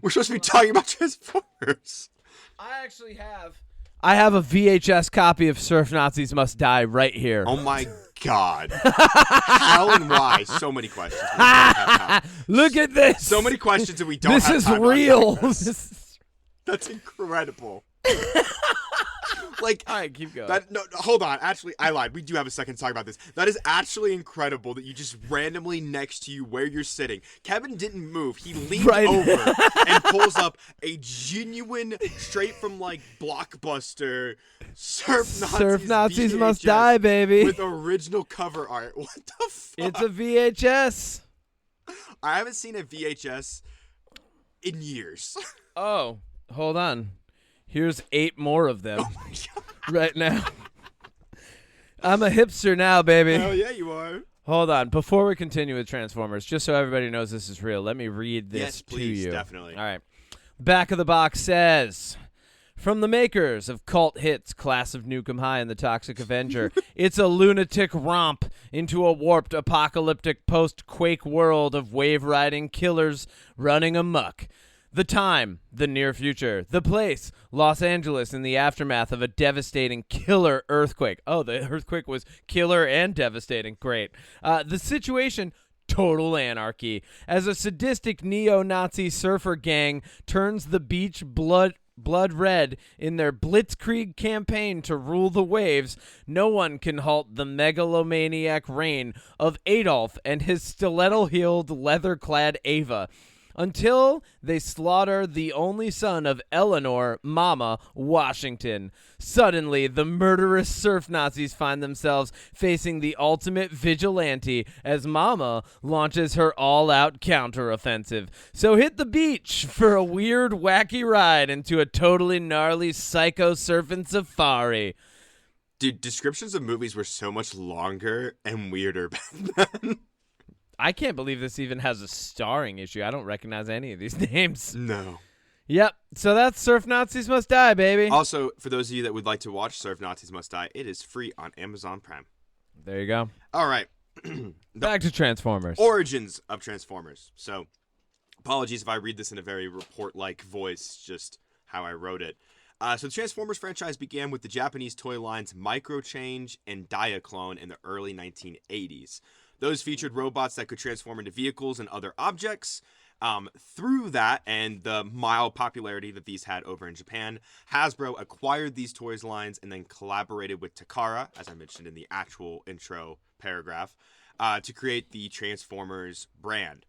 [SPEAKER 2] We're supposed to be talking about Transformers.
[SPEAKER 1] I have a VHS copy of Surf Nazis Must Die right here.
[SPEAKER 2] Oh my God. How and why? So many questions. We don't have time.
[SPEAKER 1] Look at this.
[SPEAKER 2] So many questions and we don't
[SPEAKER 1] This
[SPEAKER 2] have
[SPEAKER 1] is
[SPEAKER 2] time to
[SPEAKER 1] real.
[SPEAKER 2] unpack this. That's incredible. Like,
[SPEAKER 1] All right, keep going.
[SPEAKER 2] no, hold on. Actually, I lied. We do have a second to talk about this. That is actually incredible that you just randomly next to you where you're sitting. Kevin didn't move. He leaned over and pulls up a genuine, straight from like Blockbuster Surf Nazis
[SPEAKER 1] Must
[SPEAKER 2] VHS
[SPEAKER 1] Die, baby.
[SPEAKER 2] with original cover art. What the fuck?
[SPEAKER 1] It's a VHS.
[SPEAKER 2] I haven't seen a VHS in years.
[SPEAKER 1] Oh, hold on. Here's 8 more of them
[SPEAKER 2] Oh my God.
[SPEAKER 1] right now. I'm a hipster now, baby.
[SPEAKER 2] Hell yeah, you are.
[SPEAKER 1] Hold on. Before we continue with Transformers, just so everybody knows this is real, let me read this
[SPEAKER 2] Yes,
[SPEAKER 1] to
[SPEAKER 2] please,
[SPEAKER 1] you.
[SPEAKER 2] definitely.
[SPEAKER 1] All right. Back of the box says, from the makers of cult hits Class of Nukem High and the Toxic Avenger, it's a lunatic romp into a warped apocalyptic post-Quake world of wave-riding killers running amok. The time, the near future. The place, Los Angeles in the aftermath of a devastating killer earthquake. Oh, the earthquake was killer and devastating. Great. The situation, total anarchy. As a sadistic neo-Nazi surfer gang turns the beach blood red in their blitzkrieg campaign to rule the waves, no one can halt the megalomaniac reign of Adolf and his stiletto-heeled, leather-clad Ava, until they slaughter the only son of Eleanor, Mama, Washington. Suddenly, the murderous surf Nazis find themselves facing the ultimate vigilante as Mama launches her all-out counteroffensive. So hit the beach for a weird, wacky ride into a totally gnarly psycho surfing safari.
[SPEAKER 2] Dude, descriptions of movies were so much longer and weirder back then.
[SPEAKER 1] I can't believe this even has a starring issue. I don't recognize any of these names.
[SPEAKER 2] No.
[SPEAKER 1] Yep. So that's Surf Nazis Must Die, baby.
[SPEAKER 2] Also, for those of you that would like to watch Surf Nazis Must Die, it is free on Amazon Prime.
[SPEAKER 1] There you go.
[SPEAKER 2] All right.
[SPEAKER 1] Back to Transformers.
[SPEAKER 2] Origins of Transformers. So, apologies if I read this in a very report-like voice, just how I wrote it. So the Transformers franchise began with the Japanese toy lines Microchange and Diaclone in the early 1980s. Those featured robots that could transform into vehicles and other objects. Through that and the mild popularity that these had over in Japan, Hasbro acquired these toys lines and then collaborated with Takara, as I mentioned in the actual intro paragraph, to create the Transformers brand.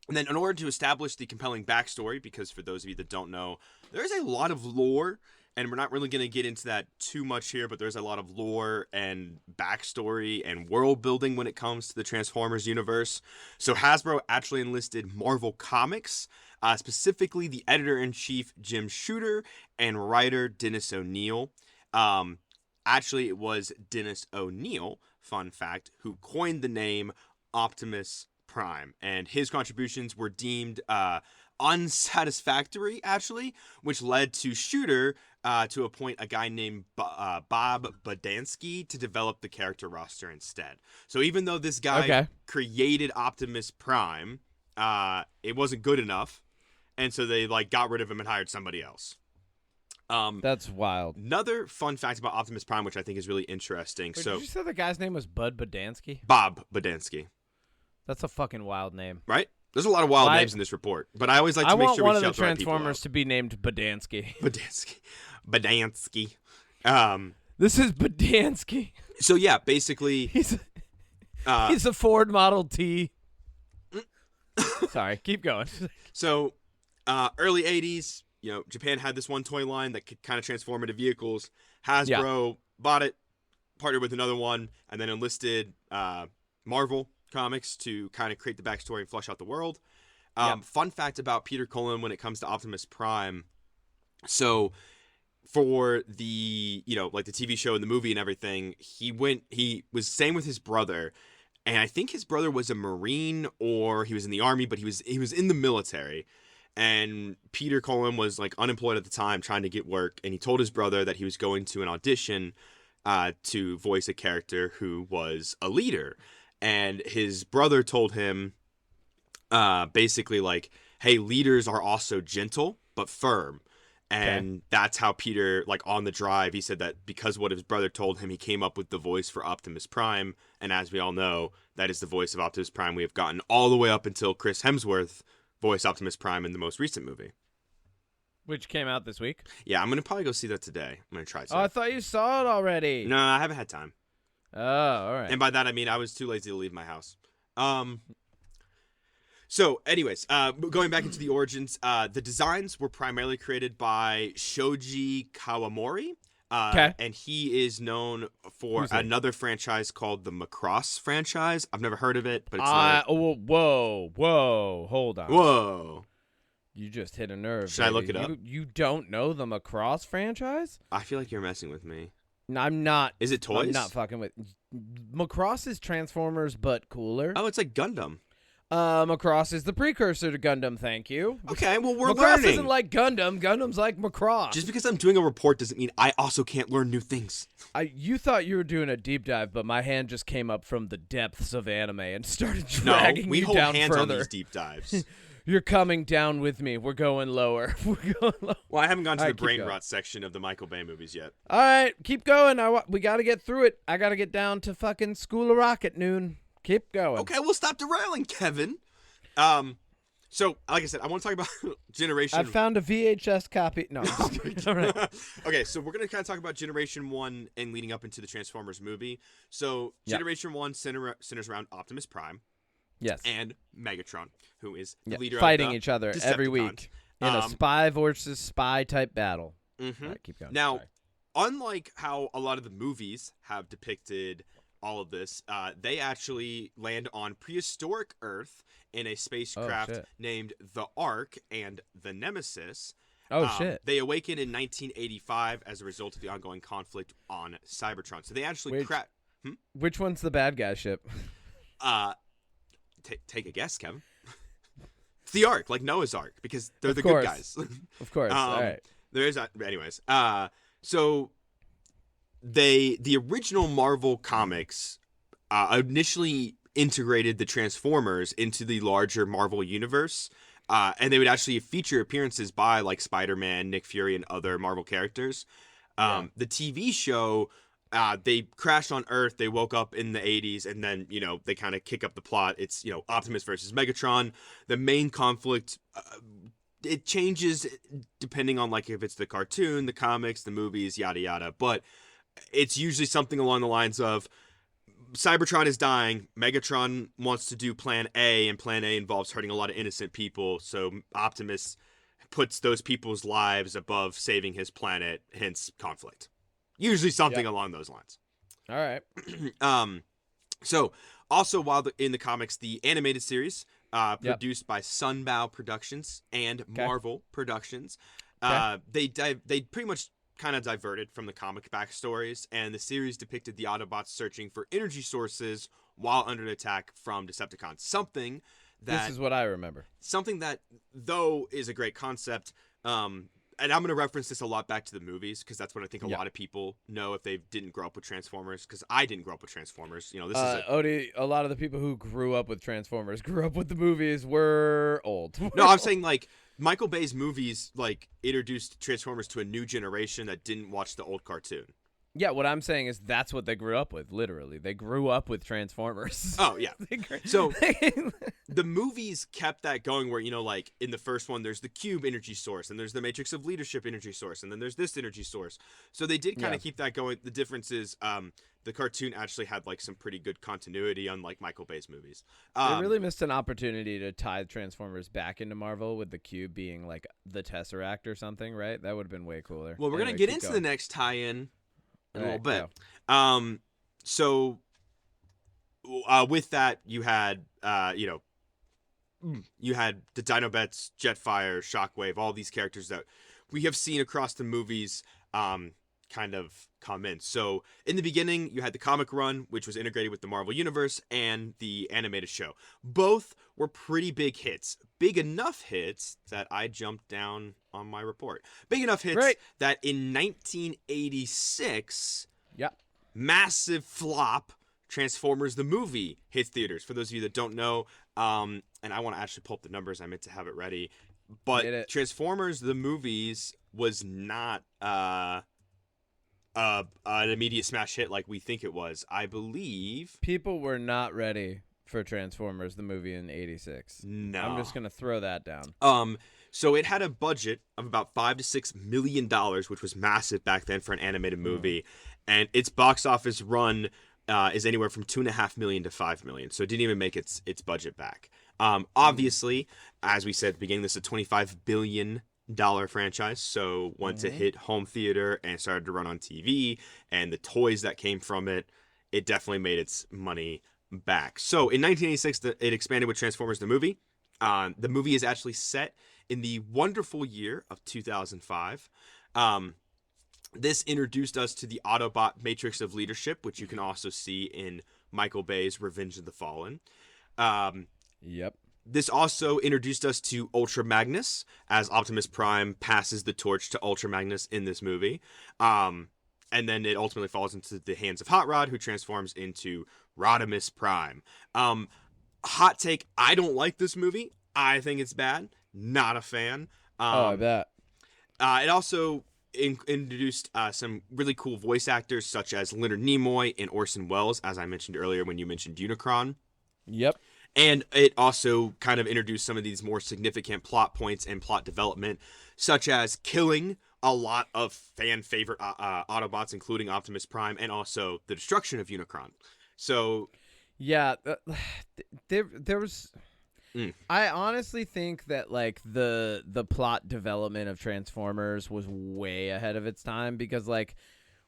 [SPEAKER 2] And then in order to establish the compelling backstory, because for those of you that don't know, there's a lot of lore, and we're not really going to get into that too much here, but there's a lot of lore and backstory and world building when it comes to the Transformers universe. So Hasbro actually enlisted Marvel Comics, specifically the editor-in-chief Jim Shooter and writer Dennis O'Neil. Actually, it was Dennis O'Neil, fun fact, who coined the name Optimus Prime, and his contributions were deemed unsatisfactory, actually, which led to Shooter to appoint a guy named Bob Budansky to develop the character roster instead. So even though this guy created Optimus Prime, it wasn't good enough, and so they got rid of him and hired somebody else.
[SPEAKER 1] That's wild.
[SPEAKER 2] Another fun fact about Optimus Prime, which I think is really interesting.
[SPEAKER 1] Wait,
[SPEAKER 2] so
[SPEAKER 1] did you say the guy's name was Bud Budansky?
[SPEAKER 2] Bob Budansky.
[SPEAKER 1] That's a fucking wild name.
[SPEAKER 2] Right? There's a lot of wild names in this report, but I always like to make sure we shout the right people out.
[SPEAKER 1] I want one of the Transformers to be named Budansky.
[SPEAKER 2] Budansky.
[SPEAKER 1] This is Budansky.
[SPEAKER 2] So yeah, basically,
[SPEAKER 1] he's a Ford Model T. Sorry, keep going.
[SPEAKER 2] So, early '80s, Japan had this one toy line that could kind of transform into vehicles. Hasbro bought it, partnered with another one, and then enlisted Marvel Comics to kind of create the backstory and flesh out the world. Fun fact about Peter Cullen when it comes to Optimus Prime. So for the, the TV show and the movie and everything, he was same with his brother. And I think his brother was a Marine or he was in the Army, but he was in the military. And Peter Cullen was unemployed at the time trying to get work. And he told his brother that he was going to an audition to voice a character who was a leader. And his brother told him basically hey, leaders are also gentle but firm. And that's how Peter, like, on the drive, he said that because what his brother told him, he came up with the voice for Optimus Prime. And as we all know, that is the voice of Optimus Prime we have gotten all the way up until Chris Hemsworth voiced Optimus Prime in the most recent movie.
[SPEAKER 1] Which came out this week?
[SPEAKER 2] Yeah, I'm going to probably go see that today. I'm going to try to.
[SPEAKER 1] Oh, I thought you saw it already.
[SPEAKER 2] No, I haven't had time.
[SPEAKER 1] Oh, all right.
[SPEAKER 2] And by that, I mean I was too lazy to leave my house. So, anyways, going back into the origins, the designs were primarily created by Shoji Kawamori. And he is known for another franchise called the Macross franchise. I've never heard of it, but it's
[SPEAKER 1] whoa, hold on.
[SPEAKER 2] Whoa.
[SPEAKER 1] You just hit a nerve.
[SPEAKER 2] Should I look it up?
[SPEAKER 1] You don't know the Macross franchise?
[SPEAKER 2] I feel like you're messing with me.
[SPEAKER 1] No, I'm not.
[SPEAKER 2] Is it toys?
[SPEAKER 1] I'm not fucking with. Macross is Transformers, but cooler.
[SPEAKER 2] Oh, it's like Gundam.
[SPEAKER 1] Macross is the precursor to Gundam, thank you.
[SPEAKER 2] Okay, well, we're
[SPEAKER 1] Macross
[SPEAKER 2] learning.
[SPEAKER 1] isn't like Gundam. Gundam's like Macross.
[SPEAKER 2] Just because I'm doing a report doesn't mean I also can't learn new things.
[SPEAKER 1] You thought you were doing a deep dive, but my hand just came up from the depths of anime and started dragging
[SPEAKER 2] we
[SPEAKER 1] you
[SPEAKER 2] hold
[SPEAKER 1] down
[SPEAKER 2] hands
[SPEAKER 1] further.
[SPEAKER 2] on these deep dives.
[SPEAKER 1] You're coming down with me. We're going lower. We're going lower.
[SPEAKER 2] Well, I haven't gone to the brain
[SPEAKER 1] going.
[SPEAKER 2] rot section of the Michael Bay movies yet.
[SPEAKER 1] All right, keep going. We got to get through it. I got to get down to fucking School of Rock at noon. Keep going.
[SPEAKER 2] Okay, we'll stop derailing, Kevin. So, like I said, I want to talk about Generation...
[SPEAKER 1] I found a VHS copy. No. All right.
[SPEAKER 2] Okay, so we're going to kind of talk about Generation 1 and leading up into the Transformers movie. So, Generation 1 centers around Optimus Prime.
[SPEAKER 1] Yes.
[SPEAKER 2] And Megatron, who is the leader
[SPEAKER 1] fighting
[SPEAKER 2] of the
[SPEAKER 1] each other every week in a spy versus spy type battle.
[SPEAKER 2] Mm-hmm.
[SPEAKER 1] All right, keep going.
[SPEAKER 2] Now, unlike how a lot of the movies have depicted all of this, they actually land on prehistoric Earth in a spacecraft named the Ark and the Nemesis.
[SPEAKER 1] Shit.
[SPEAKER 2] They awaken in 1985 as a result of the ongoing conflict on Cybertron. So they actually
[SPEAKER 1] Which one's the bad guy ship?
[SPEAKER 2] Take a guess, Kevin. It's the Ark, like Noah's Ark, because they're the
[SPEAKER 1] course.
[SPEAKER 2] good guys.
[SPEAKER 1] Of course. All right.
[SPEAKER 2] There is, anyways. So the original Marvel comics initially integrated the Transformers into the larger Marvel universe, and they would actually feature appearances by like Spider-Man, Nick Fury, and other Marvel characters. The TV show, they crashed on Earth, they woke up in the 80s, and then, they kind of kick up the plot. It's, Optimus versus Megatron. The main conflict, it changes depending on like if it's the cartoon, the comics, the movies, yada yada, but it's usually something along the lines of Cybertron is dying, Megatron wants to do Plan A, and Plan A involves hurting a lot of innocent people, so Optimus puts those people's lives above saving his planet, hence conflict. Usually something along those lines.
[SPEAKER 1] All right.
[SPEAKER 2] So, also, while in the comics, the animated series, produced by Sunbow Productions and Marvel Productions, they pretty much kind of diverted from the comic backstories, and the series depicted the Autobots searching for energy sources while under attack from Decepticons. This
[SPEAKER 1] is what I remember.
[SPEAKER 2] Something that, though, is a great concept, and I'm going to reference this a lot back to the movies, because that's what I think a lot of people know if they didn't grow up with Transformers, because I didn't grow up with Transformers. This is
[SPEAKER 1] Odie, a lot of the people who grew up with Transformers grew up with the movies were old.
[SPEAKER 2] No, I'm saying, like, Michael Bay's movies, like, introduced Transformers to a new generation that didn't watch the old cartoon.
[SPEAKER 1] Yeah, what I'm saying is that's what they grew up with, literally. They grew up with Transformers.
[SPEAKER 2] Oh, yeah. So, the movies kept that going where, like, in the first one, there's the Cube energy source, and there's the Matrix of Leadership energy source, and then there's this energy source. So they did kind of keep that going. The difference is the cartoon actually had, like, some pretty good continuity, unlike Michael Bay's movies.
[SPEAKER 1] They really missed an opportunity to tie Transformers back into Marvel with the Cube being, like, the Tesseract or something, right? That would have been way cooler.
[SPEAKER 2] Well, we're going to get into the next tie-in in a little bit.
[SPEAKER 1] Go.
[SPEAKER 2] So with that, you had you had the Dinobots, Jetfire, Shockwave, all these characters that we have seen across the movies kind of come in. So in the beginning, you had the comic run, which was integrated with the Marvel Universe, and the animated show. Both were pretty big hits. Big enough hits that I jumped down on my report. Big enough hits that in 1986, massive flop, Transformers the movie hits theaters. For those of you that don't know, and I want to actually pull up the numbers, I meant to have it ready, but Transformers the movies was not an immediate smash hit like we think it was. I believe
[SPEAKER 1] people were not ready for Transformers the movie in '86.
[SPEAKER 2] No.
[SPEAKER 1] I'm just gonna throw that down.
[SPEAKER 2] So it had a budget of about $5 to $6 million, which was massive back then for an animated movie, and its box office run is anywhere from $2.5 million to $5 million. So it didn't even make its budget back. Obviously, as we said at the beginning, this is a $25 billion franchise. So once it hit home theater and started to run on TV, and the toys that came from it, it definitely made its money back. So in 1986, it expanded with Transformers the movie. The movie is actually set in the wonderful year of 2005. This introduced us to the Autobot Matrix of Leadership, which you can also see in Michael Bay's Revenge of the Fallen.
[SPEAKER 1] Yep.
[SPEAKER 2] This also introduced us to Ultra Magnus, as Optimus Prime passes the torch to Ultra Magnus in this movie. And then it ultimately falls into the hands of Hot Rod, who transforms into Rodimus Prime. Hot take, I don't like this movie. I think it's bad. Not a fan.
[SPEAKER 1] I bet.
[SPEAKER 2] It also introduced some really cool voice actors, such as Leonard Nimoy and Orson Welles, as I mentioned earlier when you mentioned Unicron.
[SPEAKER 1] Yep.
[SPEAKER 2] And it also kind of introduced some of these more significant plot points and plot development, such as killing a lot of fan favorite Autobots, including Optimus Prime, and also the destruction of Unicron. So,
[SPEAKER 1] yeah, there was. I honestly think that like the plot development of Transformers was way ahead of its time, because like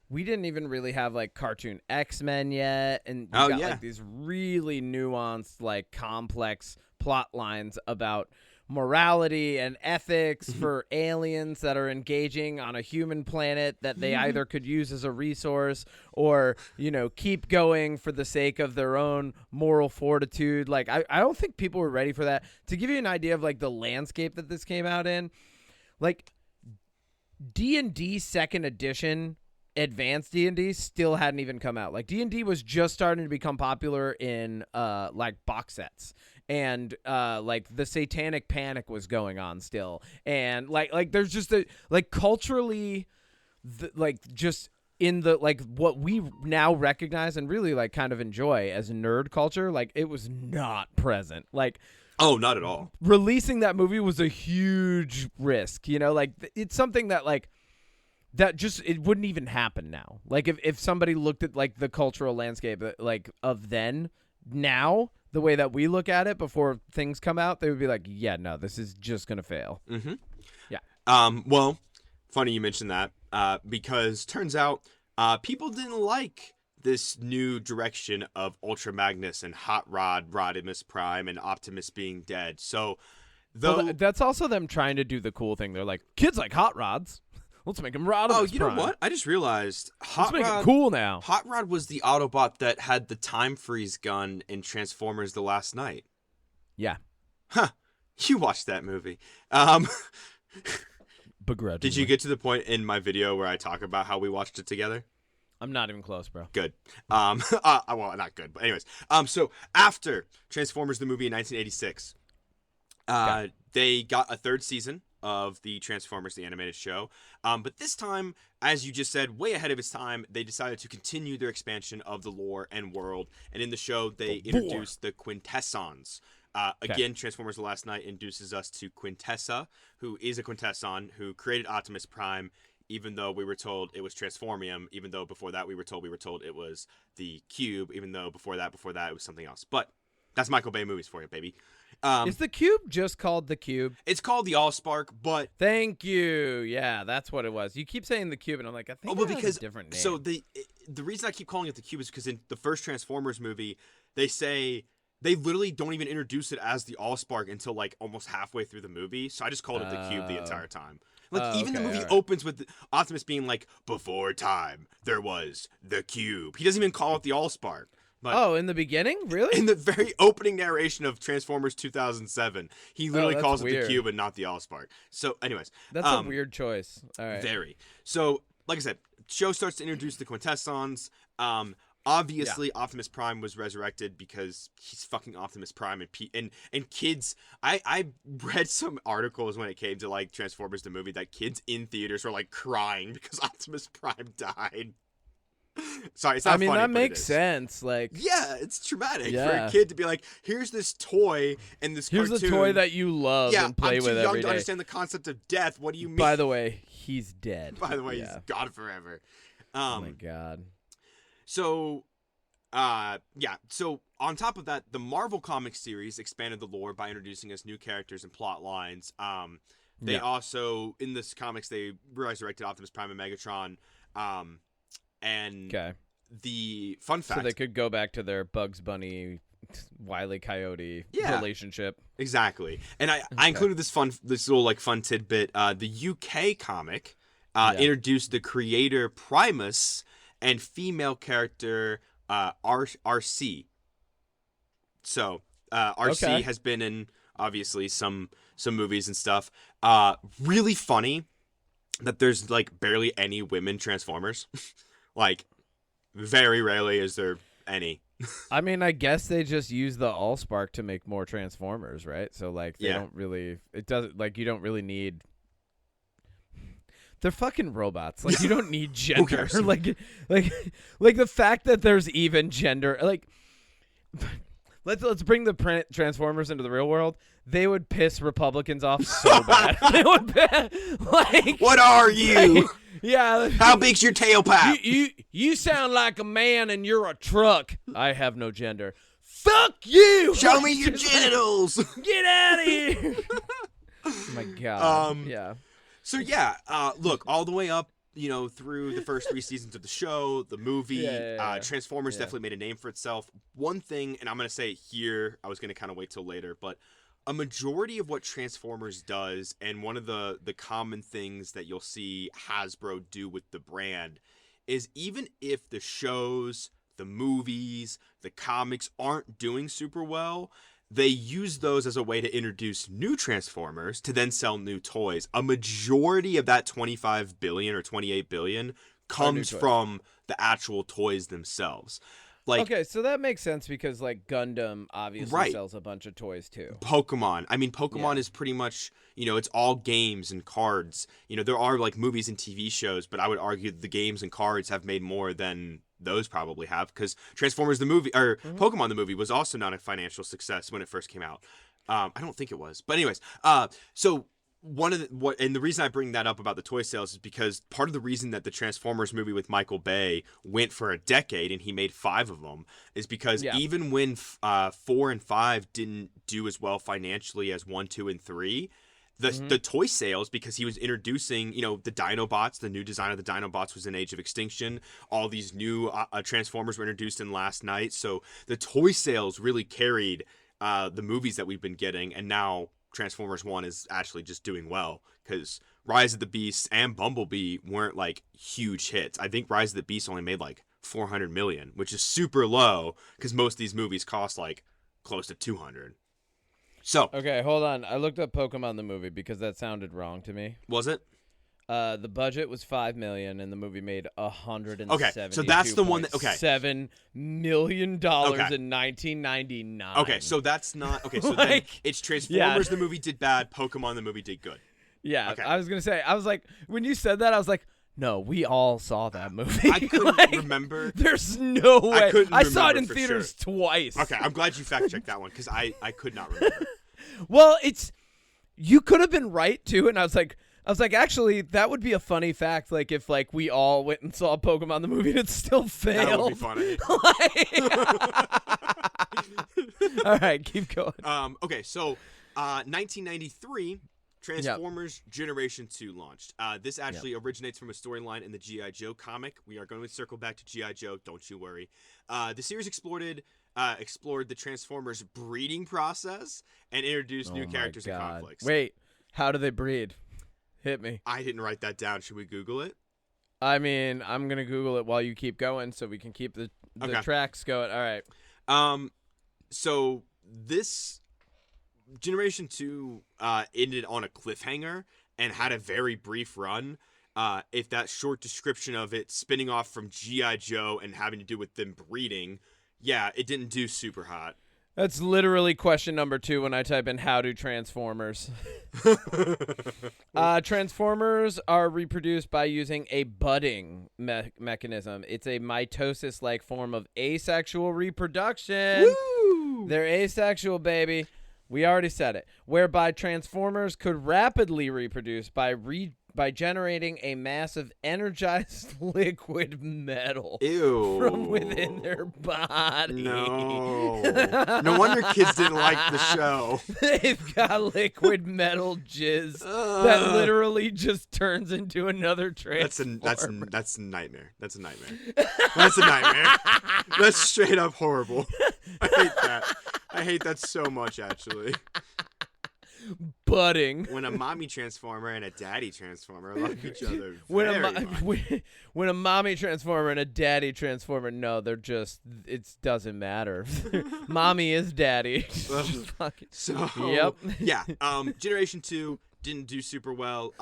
[SPEAKER 1] we didn't even really have like cartoon X-Men yet, and you got like these really nuanced, like complex plot lines about morality and ethics for aliens that are engaging on a human planet that they either could use as a resource or, you know, keep going for the sake of their own moral fortitude. Like, I don't think people were ready for that. To give you an idea of like the landscape that this came out in, like D&D 2nd edition, advanced D&D still hadn't even come out. Like D&D was just starting to become popular in like box sets. And like the Satanic Panic was going on still, and like there's just a like culturally, like just in the like what we now recognize and really like kind of enjoy as nerd culture, like it was not present. Like,
[SPEAKER 2] oh, not at all.
[SPEAKER 1] Releasing that movie was a huge risk, you know. Like it's something that like that just it wouldn't even happen now. Like if somebody looked at like the cultural landscape like of then now. The way that we look at it before things come out, they would be like, yeah, no, this is just going to fail.
[SPEAKER 2] Mm-hmm.
[SPEAKER 1] Yeah.
[SPEAKER 2] Well, funny you mentioned that because turns out people didn't like this new direction of Ultra Magnus and Hot Rod, Rodimus Prime, and Optimus being dead. So, though
[SPEAKER 1] that's also them trying to do the cool thing. They're like, kids like hot rods. Let's make them Rodimus Prime.
[SPEAKER 2] Oh, you know what? I just realized
[SPEAKER 1] Let's make it cool now.
[SPEAKER 2] Hot Rod was the Autobot that had the time freeze gun in Transformers: The Last Night.
[SPEAKER 1] Yeah.
[SPEAKER 2] Huh. You watched that movie.
[SPEAKER 1] Begrudgingly.
[SPEAKER 2] Did you get to the point in my video where I talk about how we watched it together?
[SPEAKER 1] I'm not even close, bro.
[SPEAKER 2] Good. Well, not good, but anyways. So after Transformers the movie in 1986, they got a third season of the Transformers the animated show. But this time, as you just said, way ahead of its time, they decided to continue their expansion of the lore and world. And in the show, they introduced the Quintessons. Again, Transformers the Last Night introduces us to Quintessa, who is a Quintesson who created Optimus Prime, even though we were told it was Transformium, even though before that we were told it was the Cube, even though before that it was something else. But that's Michael Bay movies for you, baby.
[SPEAKER 1] Is the Cube just called the Cube?
[SPEAKER 2] It's called the Allspark, but
[SPEAKER 1] thank you. Yeah, that's what it was. You keep saying the Cube, and I'm like, I think because a different name.
[SPEAKER 2] So the reason I keep calling it the Cube is because in the first Transformers movie, they say they literally don't even introduce it as the Allspark until like almost halfway through the movie. So I just called it the Cube the entire time. Like even the movie opens with Optimus being like, "Before time, there was the Cube." He doesn't even call it the Allspark. But
[SPEAKER 1] in the beginning? Really?
[SPEAKER 2] In the very opening narration of Transformers 2007, he literally calls it the Cube and not the Allspark. So, anyways.
[SPEAKER 1] That's a weird choice. All right.
[SPEAKER 2] Very. So, like I said, show starts to introduce the Quintessons. Obviously, Optimus Prime was resurrected because he's fucking Optimus Prime, and kids. I read some articles when it came to like Transformers the movie that kids in theaters were like crying because Optimus Prime died. Sorry, it's not funny,
[SPEAKER 1] that
[SPEAKER 2] but
[SPEAKER 1] makes
[SPEAKER 2] it is.
[SPEAKER 1] sense. Like,
[SPEAKER 2] yeah, it's traumatic for a kid to be like, "Here's this toy and this
[SPEAKER 1] here's
[SPEAKER 2] cartoon.
[SPEAKER 1] the toy that you love and play with every day."
[SPEAKER 2] I'm too young to understand the concept of death. What do you mean?
[SPEAKER 1] By the way, he's dead.
[SPEAKER 2] By the way, he's gone forever.
[SPEAKER 1] Oh my god.
[SPEAKER 2] So, So on top of that, the Marvel Comics series expanded the lore by introducing us new characters and plot lines. They also, in this comics, they resurrected Optimus Prime and Megatron. And the fun fact,
[SPEAKER 1] so they could go back to their Bugs Bunny, Wile E. Coyote relationship.
[SPEAKER 2] Exactly. And I included this little like fun tidbit. The UK comic introduced the creator Primus and female character RC. So RC has been in obviously some movies and stuff. Really funny that there's like barely any women Transformers. Like, very rarely is there any.
[SPEAKER 1] I mean, I guess they just use the Allspark to make more Transformers, right? So, like, they don't really... It doesn't... Like, you don't really need... They're fucking robots. Like, you don't need gender. like the fact that there's even gender... Like, let's bring the Transformers into the real world. They would piss Republicans off so bad. They would like...
[SPEAKER 2] What are you?
[SPEAKER 1] Like, yeah.
[SPEAKER 2] How big's your tailpipe?
[SPEAKER 1] You sound like a man and you're a truck. I have no gender. Fuck you!
[SPEAKER 2] Show me your genitals!
[SPEAKER 1] Get out of here! Oh my god. Yeah.
[SPEAKER 2] So look, all the way up, through the first 3 seasons of the show, the movie, Transformers definitely made a name for itself. One thing, and I'm going to say it here, I was going to kind of wait till later, but a majority of what Transformers does, and one of the common things that you'll see Hasbro do with the brand, is even if the shows, the movies, the comics aren't doing super well, they use those as a way to introduce new Transformers to then sell new toys. A majority of that 25 billion or 28 billion comes from the actual toys themselves. Like,
[SPEAKER 1] okay, so that makes sense because like Gundam obviously sells a bunch of toys too.
[SPEAKER 2] Pokemon. I mean, Pokemon is pretty much, it's all games and cards. There are like movies and TV shows, but I would argue that the games and cards have made more than those probably have, because Transformers the movie, or Pokemon the movie, was also not a financial success when it first came out. I don't think it was. But anyways, so and the reason I bring that up about the toy sales is because part of the reason that the Transformers movie with Michael Bay went for a decade and he made 5 of them is because even when 4 and 5 didn't do as well financially as 1, 2, and 3, the toy sales, because he was introducing, the Dinobots, the new design of the Dinobots was in Age of Extinction. All these new Transformers were introduced in Last Night. So the toy sales really carried the movies that we've been getting, and now Transformers 1 is actually just doing well, because Rise of the Beast and Bumblebee weren't like huge hits. I think Rise of the Beast only made like 400 million, which is super low because most of these movies cost like close to 200. So
[SPEAKER 1] okay, hold on. I looked up Pokemon the movie because that sounded wrong to me.
[SPEAKER 2] Was it?
[SPEAKER 1] The budget was $5 million, and the movie made $170.
[SPEAKER 2] Okay, so that's the one that
[SPEAKER 1] $7 million in 1999.
[SPEAKER 2] Okay, so that's not okay. So then it's Transformers the movie did bad, Pokemon the movie did good.
[SPEAKER 1] Yeah, okay. I was gonna say, I was like, when you said that, I was like, no, we all saw that movie.
[SPEAKER 2] I couldn't remember.
[SPEAKER 1] There's no way. I saw it in theaters twice.
[SPEAKER 2] Okay, I'm glad you fact checked that one because I could not remember.
[SPEAKER 1] Well, you could have been right too, and I was like, actually, that would be a funny fact. Like, if like we all went and saw Pokemon the movie and it still failed.
[SPEAKER 2] That would be funny.
[SPEAKER 1] All right, keep going.
[SPEAKER 2] Okay, so 1993, Transformers Generation 2 launched. This actually originates from a storyline in the G.I. Joe comic. We are going to circle back to G.I. Joe. Don't you worry. The series explored the Transformers breeding process and introduced new characters and conflicts.
[SPEAKER 1] Wait, how do they breed? Hit me.
[SPEAKER 2] I didn't write that down. Should we Google it?
[SPEAKER 1] I mean, I'm going to Google it while you keep going so we can keep the tracks going. All right.
[SPEAKER 2] So this Generation 2 ended on a cliffhanger and had a very brief run. if that short description of it spinning off from G.I. Joe and having to do with them breeding, yeah, it didn't do super hot.
[SPEAKER 1] That's literally question number 2 when I type in how do Transformers. Transformers are reproduced by using a budding mechanism. It's a mitosis-like form of asexual reproduction.
[SPEAKER 2] Woo!
[SPEAKER 1] They're asexual, baby. We already said it. Whereby Transformers could rapidly reproduce by generating a mass of energized liquid metal from within their body.
[SPEAKER 2] No wonder kids didn't like the show.
[SPEAKER 1] They've got liquid metal jizz that literally just turns into another transformer.
[SPEAKER 2] That's a nightmare. That's a nightmare. That's a nightmare. That's straight up horrible. I hate that. I hate that so much, actually.
[SPEAKER 1] Budding.
[SPEAKER 2] When a mommy transformer and a daddy transformer love each other
[SPEAKER 1] when a mommy transformer and a daddy transformer, no, they're just, it doesn't matter. Mommy is daddy.
[SPEAKER 2] So,
[SPEAKER 1] yep.
[SPEAKER 2] Yeah. Generation 2 didn't do super well.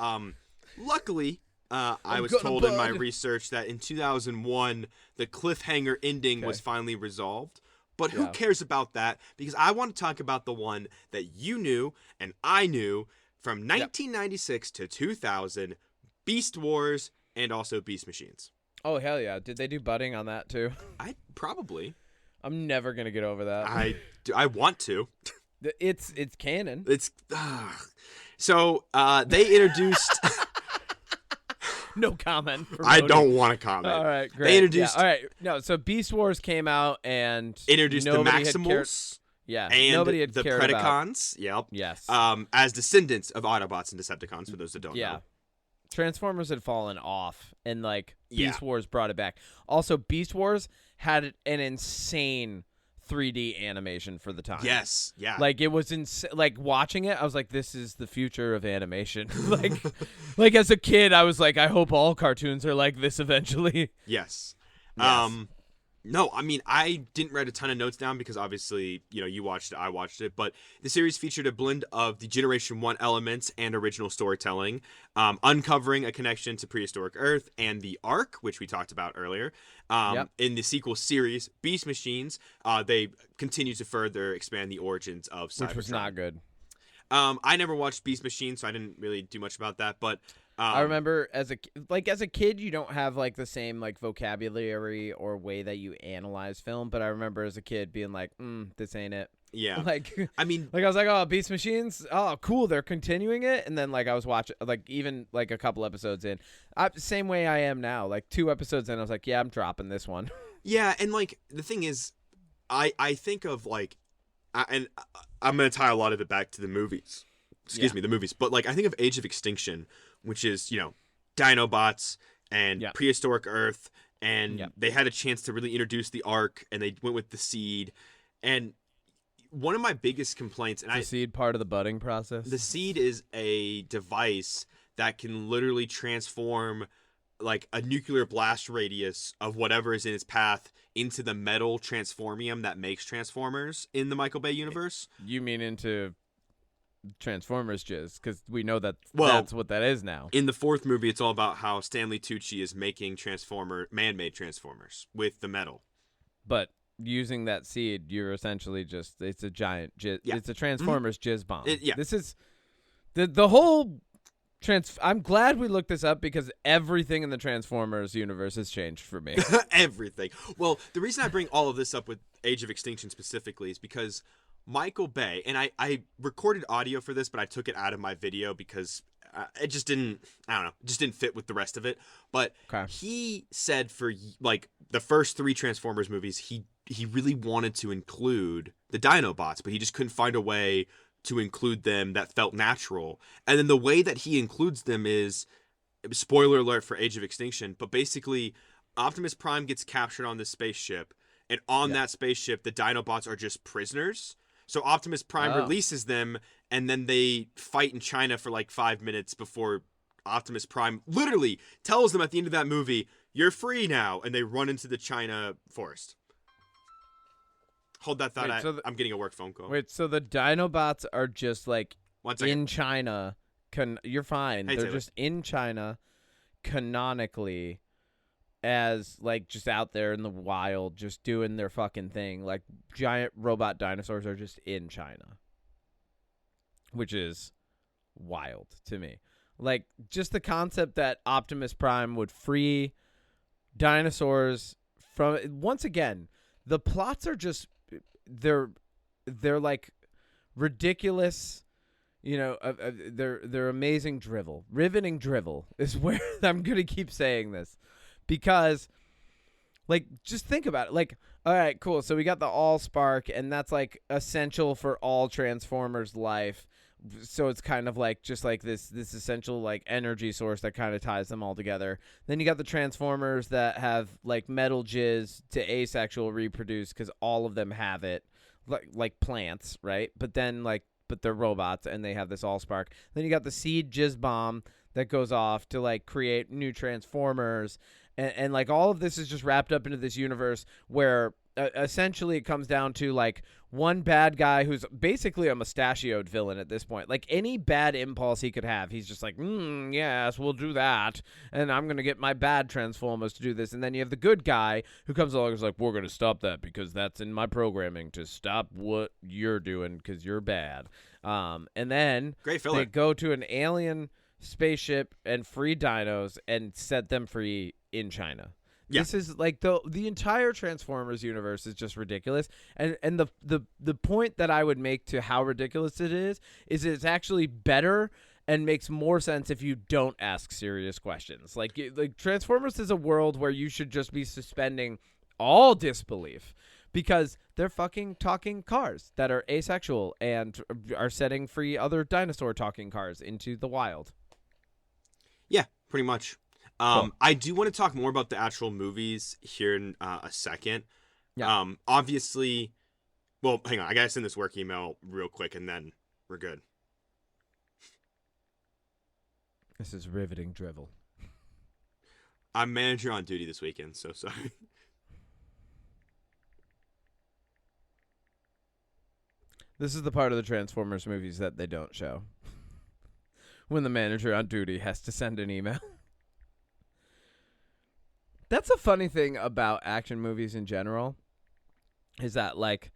[SPEAKER 2] Luckily, I was told in my research that in 2001, the cliffhanger ending was finally resolved. But who cares about that? Because I want to talk about the one that you knew and I knew from 1996 to 2000, Beast Wars and also Beast Machines.
[SPEAKER 1] Oh, hell yeah. Did they do budding on that too?
[SPEAKER 2] Probably.
[SPEAKER 1] I'm never going to get over that.
[SPEAKER 2] I want to.
[SPEAKER 1] It's canon.
[SPEAKER 2] So they introduced...
[SPEAKER 1] No comment.
[SPEAKER 2] I don't want to comment.
[SPEAKER 1] All right, great.
[SPEAKER 2] They introduced...
[SPEAKER 1] All right, no, so Beast Wars came out and...
[SPEAKER 2] Introduced the Maximals.
[SPEAKER 1] And
[SPEAKER 2] nobody had
[SPEAKER 1] the
[SPEAKER 2] cared Predacons. Yep.
[SPEAKER 1] Yes.
[SPEAKER 2] As descendants of Autobots and Decepticons, for those that don't know.
[SPEAKER 1] Transformers had fallen off, and, Beast Wars brought it back. Also, Beast Wars had an insane 3D animation for the time.
[SPEAKER 2] Yes, yeah.
[SPEAKER 1] It was watching it, I was like, this is the future of animation. like as a kid, I was like, I hope all cartoons are like this eventually.
[SPEAKER 2] Yes. No, I mean, I didn't write a ton of notes down because obviously, you watched it, I watched it, but the series featured a blend of the Generation 1 elements and original storytelling, uncovering a connection to prehistoric Earth and the Ark, which we talked about earlier. In the sequel series, Beast Machines, they continue to further expand the origins of Cybertron.
[SPEAKER 1] Which was not good.
[SPEAKER 2] I never watched Beast Machines, so I didn't really do much about that, but...
[SPEAKER 1] I remember as a kid, you don't have the same vocabulary or way that you analyze film. But I remember as a kid being like, this ain't it.
[SPEAKER 2] Yeah.
[SPEAKER 1] I was like, oh, Beast Machines. Oh, cool. They're continuing it. And then I was watching even a couple episodes in. Same way I am now. 2 episodes in, I was like, yeah, I'm dropping this one.
[SPEAKER 2] Yeah. And the thing is, I think of and I'm going to tie a lot of it back to the movies. Excuse me, the movies. But I think of Age of Extinction, which is, Dinobots and prehistoric Earth, and they had a chance to really introduce the Ark, and they went with the seed. And one of my biggest complaints...
[SPEAKER 1] The seed part of the budding process?
[SPEAKER 2] The seed is a device that can literally transform a nuclear blast radius of whatever is in its path into the metal transformium that makes Transformers in the Michael Bay universe.
[SPEAKER 1] You mean into... Transformers jizz, because we know that that's what that is now.
[SPEAKER 2] In the 4th movie, it's all about how Stanley Tucci is making man-made Transformers with the metal.
[SPEAKER 1] But using that seed, you're essentially it's a giant jizz. Yeah. It's a Transformers jizz bomb. This is the whole I'm glad we looked this up because everything in the Transformers universe has changed for me.
[SPEAKER 2] Everything. Well, the reason I bring all of this up with Age of Extinction specifically is because Michael Bay, and I recorded audio for this, but I took it out of my video because it just didn't, it just didn't fit with the rest of it. But he said for the first 3 Transformers movies, he really wanted to include the Dinobots, but he just couldn't find a way to include them that felt natural. And then the way that he includes them is, spoiler alert for Age of Extinction, but basically Optimus Prime gets captured on this spaceship, and on that spaceship, the Dinobots are just prisoners. So Optimus Prime releases them, and then they fight in China for 5 minutes before Optimus Prime literally tells them at the end of that movie, "You're free now," and they run into the China forest. Hold that thought. I'm getting a work phone call.
[SPEAKER 1] Wait, so the Dinobots are just in China. You're fine.
[SPEAKER 2] Hey,
[SPEAKER 1] They're
[SPEAKER 2] Taylor.
[SPEAKER 1] just in China, canonically as like just out there in the wild, just doing their fucking thing. Like giant robot dinosaurs are just in China, which is wild to me. Like just the concept that Optimus Prime would free dinosaurs from, once again, the plots are just they're like ridiculous. You know, they're amazing drivel. Riveting drivel is where I'm going to keep saying this because, like, just think about it. Like, all right, cool. So we got the Allspark, and that's, like, essential for all Transformers life. So it's kind of like just like this essential, like, energy source that kind of ties them all together. Then you got the Transformers that have, like, metal jizz to asexual reproduce because all of them have it, like plants, right? But then, like, but they're robots and they have this Allspark. Then you got the seed jizz bomb that goes off to like create new Transformers, and like all of this is just wrapped up into this universe where essentially it comes down to like one bad guy who's basically a mustachioed villain at this point. Like any bad impulse he could have, he's just like, yes, we'll do that, and I'm gonna get my bad Transformers to do this. And then you have the good guy who comes along and is like, we're gonna stop that because that's in my programming to stop what you're doing because you're bad. And then
[SPEAKER 2] great filler.
[SPEAKER 1] They go to an alien spaceship and free dinos and set them free in China. Yeah. This is like the entire Transformers universe is just ridiculous. And the point that I would make to how ridiculous it is it's actually better and makes more sense if you don't ask serious questions. Like Transformers is a world where you should just be suspending all disbelief because they're fucking talking cars that are asexual and are setting free other dinosaur talking cars into the wild.
[SPEAKER 2] Yeah, pretty much.
[SPEAKER 1] Cool.
[SPEAKER 2] I do want to talk more about the actual movies here in a second.
[SPEAKER 1] Yeah.
[SPEAKER 2] Obviously, well, hang on. I got to send this work email real quick, and then we're good.
[SPEAKER 1] This is riveting drivel.
[SPEAKER 2] I'm manager on duty this weekend, so sorry.
[SPEAKER 1] This is the part of the Transformers movies that they don't show. When the manager on duty has to send an email. That's a funny thing about action movies in general, is that like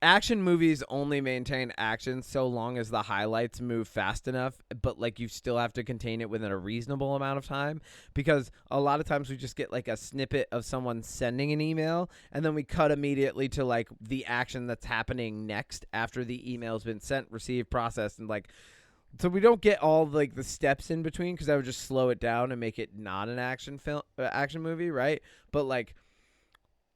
[SPEAKER 1] action movies only maintain action so long as the highlights move fast enough, but like you still have to contain it within a reasonable amount of time, because a lot of times we just get like a snippet of someone sending an email and then we cut immediately to like the action that's happening next after the email's been sent, received, processed, and like so we don't get all like the steps in between, because that would just slow it down and make it not an action movie, right? But like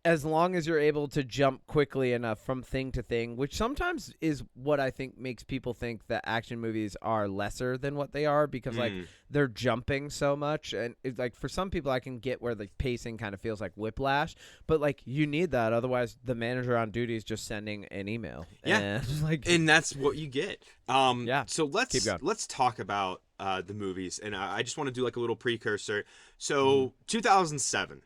[SPEAKER 1] as long as you're able to jump quickly enough from thing to thing, which sometimes is what I think makes people think that action movies are lesser than what they are, because like they're jumping so much. And it's like for some people I can get where the pacing kind of feels like whiplash, but like you need that, otherwise the manager on duty is just sending an email.
[SPEAKER 2] Yeah, and that's what you get.
[SPEAKER 1] Yeah.
[SPEAKER 2] So let's talk about the movies, and I just want to do like a little precursor. So 2007.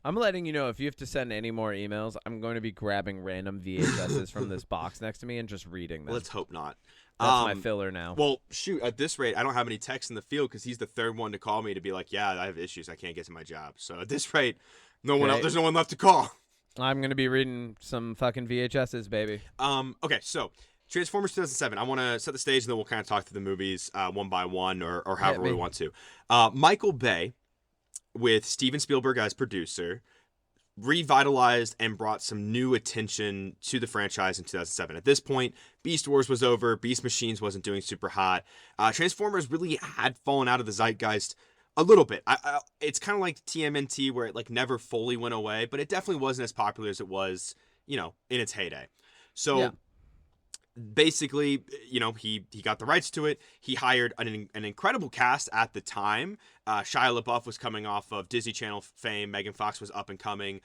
[SPEAKER 1] I'm letting you know, if you have to send any more emails, I'm going to be grabbing random VHSs from this box next to me and just reading them.
[SPEAKER 2] Let's hope not.
[SPEAKER 1] That's my filler now.
[SPEAKER 2] Well, shoot, at this rate, I don't have any texts in the field because he's the third one to call me to be like, yeah, I have issues. I can't get to my job. So at this rate, there's no one left to call.
[SPEAKER 1] I'm going to be reading some fucking VHSs, baby.
[SPEAKER 2] Okay, so Transformers 2007. I want to set the stage, and then we'll kind of talk through the movies one by one or however we want to. Michael Bay, with Steven Spielberg as producer, revitalized and brought some new attention to the franchise in 2007. At this point, Beast Wars was over. Beast Machines wasn't doing super hot. Transformers really had fallen out of the zeitgeist a little bit. It's kind of like TMNT, where it like never fully went away, but it definitely wasn't as popular as it was, in its heyday. So yeah. Basically, he got the rights to it. He hired an incredible cast at the time. Shia LaBeouf was coming off of Disney Channel fame. Megan Fox was up and coming.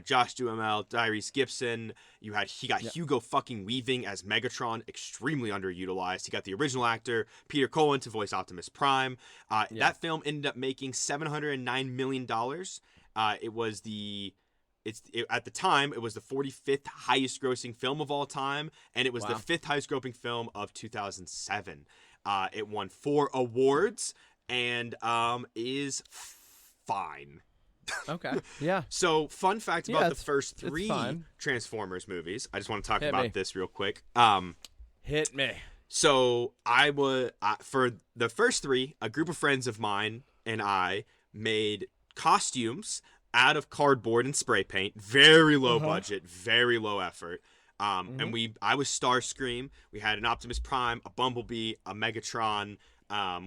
[SPEAKER 2] Josh Duhamel, Tyrese Gibson. He got Hugo fucking Weaving as Megatron, extremely underutilized. He got the original actor Peter Cullen to voice Optimus Prime. That film ended up making $709 million. At the time, it was the 45th highest grossing film of all time, and it was the 5th highest grossing film of 2007. It won 4 awards, and is fine.
[SPEAKER 1] Okay. Yeah.
[SPEAKER 2] So, fun fact about the first
[SPEAKER 1] it's
[SPEAKER 2] 3
[SPEAKER 1] fine.
[SPEAKER 2] Transformers movies. I just want to talk
[SPEAKER 1] Hit
[SPEAKER 2] about
[SPEAKER 1] me.
[SPEAKER 2] this real quick.
[SPEAKER 1] Hit me.
[SPEAKER 2] So I was for the first 3, a group of friends of mine and I made costumes out of cardboard and spray paint. Very low budget, very low effort. And I was Starscream. We had an Optimus Prime, a Bumblebee, a Megatron.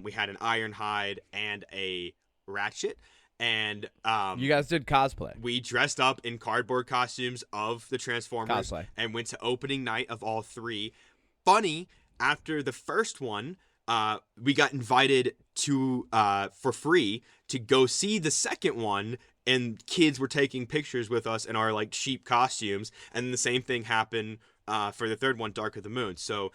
[SPEAKER 2] We had an Ironhide and a Ratchet. And
[SPEAKER 1] you guys did cosplay.
[SPEAKER 2] We dressed up in cardboard costumes of the Transformers and went to opening night of all 3. Funny, after the first one, we got invited to for free to go see the second one, and kids were taking pictures with us in our like cheap costumes. And the same thing happened for the third one, Dark of the Moon. So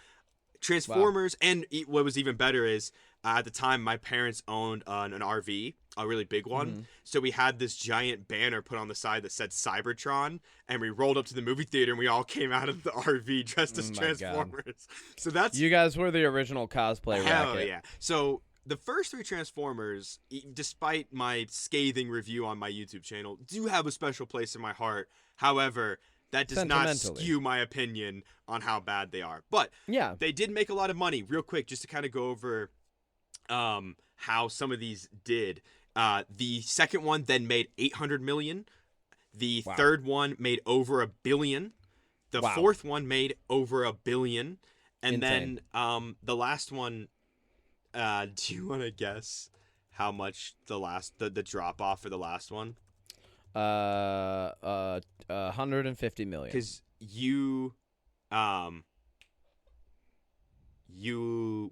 [SPEAKER 2] Transformers, and what was even better is at the time my parents owned an RV, a really big one. So we had this giant banner put on the side that said Cybertron, and we rolled up to the movie theater and we all came out of the RV dressed as Transformers. God. So that's
[SPEAKER 1] you guys were the original cosplay
[SPEAKER 2] hell
[SPEAKER 1] racket.
[SPEAKER 2] Yeah. So the first 3 Transformers, despite my scathing review on my YouTube channel, do have a special place in my heart. However, that does not skew my opinion on how bad they are. But
[SPEAKER 1] yeah,
[SPEAKER 2] they did make a lot of money. Real quick, just to kind of go over how some of these did. The second one then made $800 million. The third one made over $1 billion. The fourth one made over $1 billion. And then the last one, do you want to guess how much the drop off for the last one?
[SPEAKER 1] 150 million.
[SPEAKER 2] Because you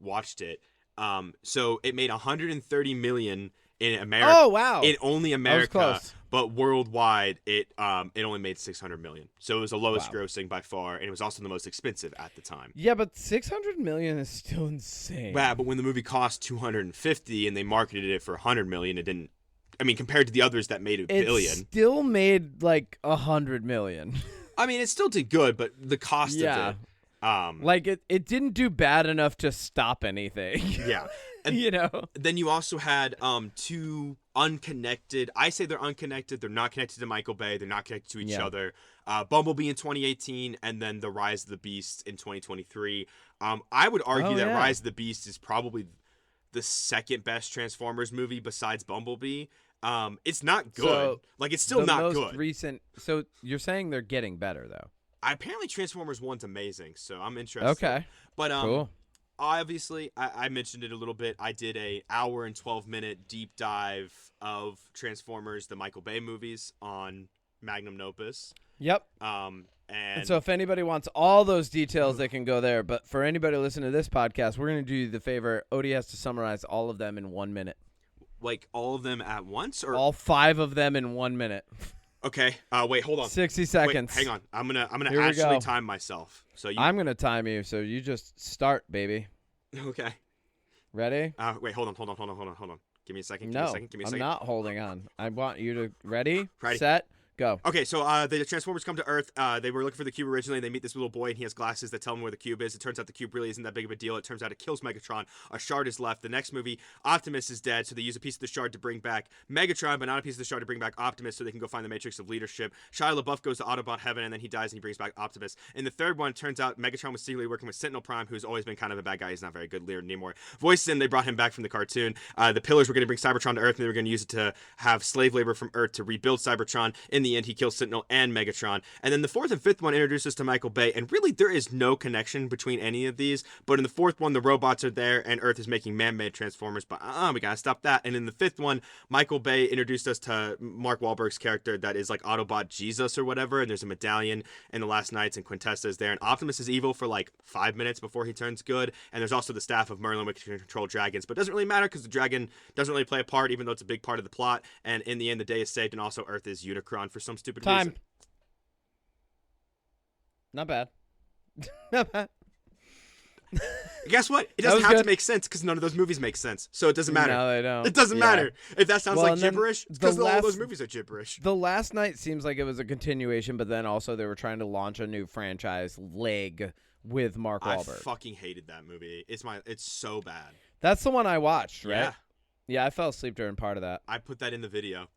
[SPEAKER 2] watched it. So it made 130 million in America.
[SPEAKER 1] Oh wow!
[SPEAKER 2] In only America, but worldwide it only made 600 million. So it was the lowest grossing by far, and it was also the most expensive at the time.
[SPEAKER 1] Yeah, but 600 million is still insane.
[SPEAKER 2] Yeah, but when the movie cost 250 and they marketed it for 100 million, it didn't. I mean, compared to the others that made $1 billion,
[SPEAKER 1] still made like 100 million.
[SPEAKER 2] I mean, it still did good, but the cost of it.
[SPEAKER 1] Like it didn't do bad enough to stop anything.
[SPEAKER 2] Yeah. And
[SPEAKER 1] you know.
[SPEAKER 2] Then you also had 2 unconnected. I say they're unconnected. They're not connected to Michael Bay. They're not connected to each other. Bumblebee in 2018, and then The Rise of the Beast in 2023. I would argue that Rise of the Beast is probably the second best Transformers movie besides Bumblebee. It's not good. So like it's still not good.
[SPEAKER 1] Recent. So you're saying they're getting better though.
[SPEAKER 2] Apparently Transformers 1's amazing, so I'm interested.
[SPEAKER 1] Okay.
[SPEAKER 2] But
[SPEAKER 1] cool.
[SPEAKER 2] Obviously, I mentioned it a little bit. I did a hour and 12-minute deep dive of Transformers, the Michael Bay movies, on Magnum Opus.
[SPEAKER 1] Yep.
[SPEAKER 2] And
[SPEAKER 1] so if anybody wants all those details, they can go there. But for anybody listening to this podcast, we're going to do you the favor. Odie has to summarize all of them in 1 minute.
[SPEAKER 2] Like all of them at once, or
[SPEAKER 1] all 5 of them in 1 minute.
[SPEAKER 2] Okay. Wait, hold on.
[SPEAKER 1] 60 seconds.
[SPEAKER 2] Wait, hang on. I'm gonna actually time myself. So
[SPEAKER 1] I'm gonna time you. So you just start, baby.
[SPEAKER 2] Okay.
[SPEAKER 1] Ready?
[SPEAKER 2] Wait, hold on. Give me a second.
[SPEAKER 1] I'm not holding on. I want you to ready, set, go.
[SPEAKER 2] Okay, so the Transformers come to Earth. They were looking for the cube originally. They meet this little boy, and he has glasses that tell him where the cube is. It turns out the cube really isn't that big of a deal. It turns out it kills Megatron. A shard is left. The next movie, Optimus is dead, so they use a piece of the shard to bring back Megatron, but not a piece of the shard to bring back Optimus, so they can go find the Matrix of Leadership. Shia LaBeouf goes to Autobot Heaven, and then he dies, and he brings back Optimus. In the third one, it turns out Megatron was secretly working with Sentinel Prime, who's always been kind of a bad guy. He's not very good leader anymore. Voiced in, they brought him back from the cartoon. The Pillars were going to bring Cybertron to Earth, and they were going to use it to have slave labor from Earth to rebuild Cybertron. In the end, he kills Sentinel and Megatron. And then the fourth and fifth one introduces us to Michael Bay, and really there is no connection between any of these, but in the fourth one the robots are there and Earth is making man-made Transformers, but we gotta stop that. And in the fifth one, Michael Bay introduced us to Mark Wahlberg's character that is like Autobot Jesus or whatever, and there's a medallion in the Last Knights, and Quintessa is there, and Optimus is evil for like 5 minutes before he turns good, and there's also the staff of Merlin which can control dragons, but it doesn't really matter because the dragon doesn't really play a part even though it's a big part of the plot, and in the end the day is saved, and also Earth is Unicron for some stupid reason.
[SPEAKER 1] Not bad. Not bad.
[SPEAKER 2] Guess what? It doesn't have to make sense because none of those movies make sense. So it doesn't matter.
[SPEAKER 1] No, they don't.
[SPEAKER 2] It doesn't matter. If that sounds like gibberish, it's because all those movies are gibberish.
[SPEAKER 1] The Last Night seems like it was a continuation, but then also they were trying to launch a new franchise leg with Mark Wahlberg.
[SPEAKER 2] I fucking hated that movie. It's so bad.
[SPEAKER 1] That's the one I watched, right?
[SPEAKER 2] Yeah.
[SPEAKER 1] Yeah, I fell asleep during part of that.
[SPEAKER 2] I put that in the video.